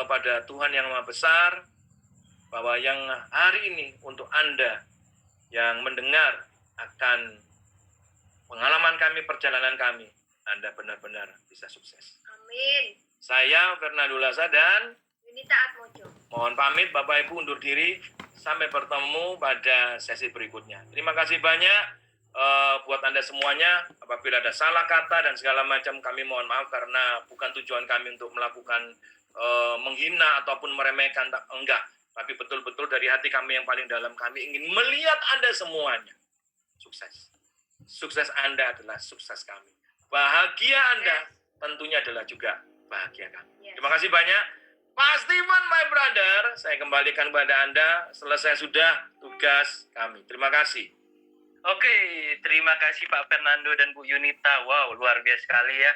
pada Tuhan Yang Maha Besar, bahwa yang hari ini untuk Anda yang mendengar akan pengalaman kami, perjalanan kami, Anda benar-benar bisa sukses. Amin. Saya Fernando Lasa dan Yunita Atmojo. mohon pamit Bapak Ibu undur diri. Sampai bertemu pada sesi berikutnya. Terima kasih banyak buat Anda semuanya. Apabila ada salah kata dan segala macam, kami mohon maaf karena bukan tujuan kami untuk melakukan menghina ataupun meremehkan, enggak. Tapi betul-betul dari hati kami yang paling dalam, kami ingin melihat Anda semuanya sukses. Sukses Anda adalah sukses kami. Bahagia Anda tentunya adalah juga bahagia kami. Terima kasih banyak. Pak Steven, my brother, saya kembalikan kepada Anda. Selesai sudah tugas kami. Terima kasih. Oke, terima kasih Pak Fernando dan Bu Yunita. Wow, luar biasa sekali ya.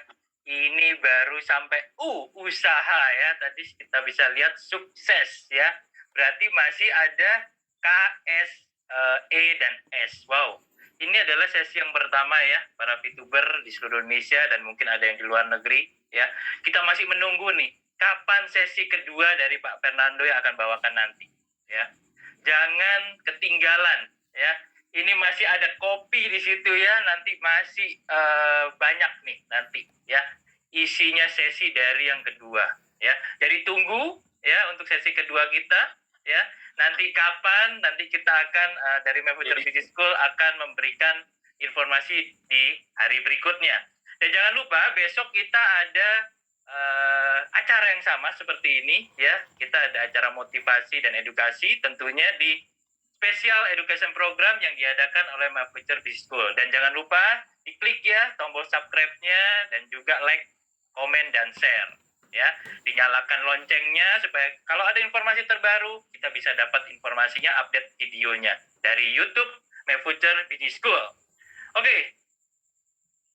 Ini baru sampai usaha ya. Tadi kita bisa lihat sukses ya. Berarti masih ada K, S, E, dan S. Wow. Ini adalah sesi yang pertama ya, para VTuber di seluruh Indonesia dan mungkin ada yang di luar negeri ya. Kita masih menunggu nih, kapan sesi kedua dari Pak Fernando yang akan bawakan nanti ya. Jangan ketinggalan ya. Ini masih ada kopi di situ ya, nanti masih banyak nih nanti ya. Isinya sesi dari yang kedua ya. Jadi tunggu ya untuk sesi kedua kita ya. Nanti kapan, nanti kita akan dari Future Business School akan memberikan informasi di hari berikutnya. Dan jangan lupa besok kita ada acara yang sama seperti ini ya. Kita ada acara motivasi dan edukasi tentunya di Special Education Program yang diadakan oleh Future Business School. Dan jangan lupa diklik ya tombol subscribe-nya dan juga like, komen, dan share. Ya, dinyalakan loncengnya supaya kalau ada informasi terbaru kita bisa dapat informasinya, update videonya dari YouTube Future Business School. Oke,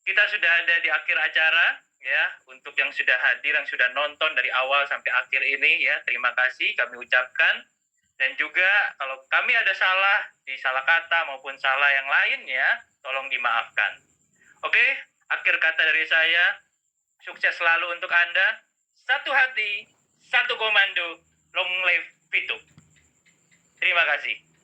kita sudah ada di akhir acara ya. Untuk yang sudah hadir, yang sudah nonton dari awal sampai akhir ini ya, terima kasih kami ucapkan. Dan juga kalau kami ada salah di salah kata maupun salah yang lainnya, tolong dimaafkan. Oke, akhir kata dari saya, sukses selalu untuk Anda. Satu hati, satu komando, long live Pitu. Terima kasih.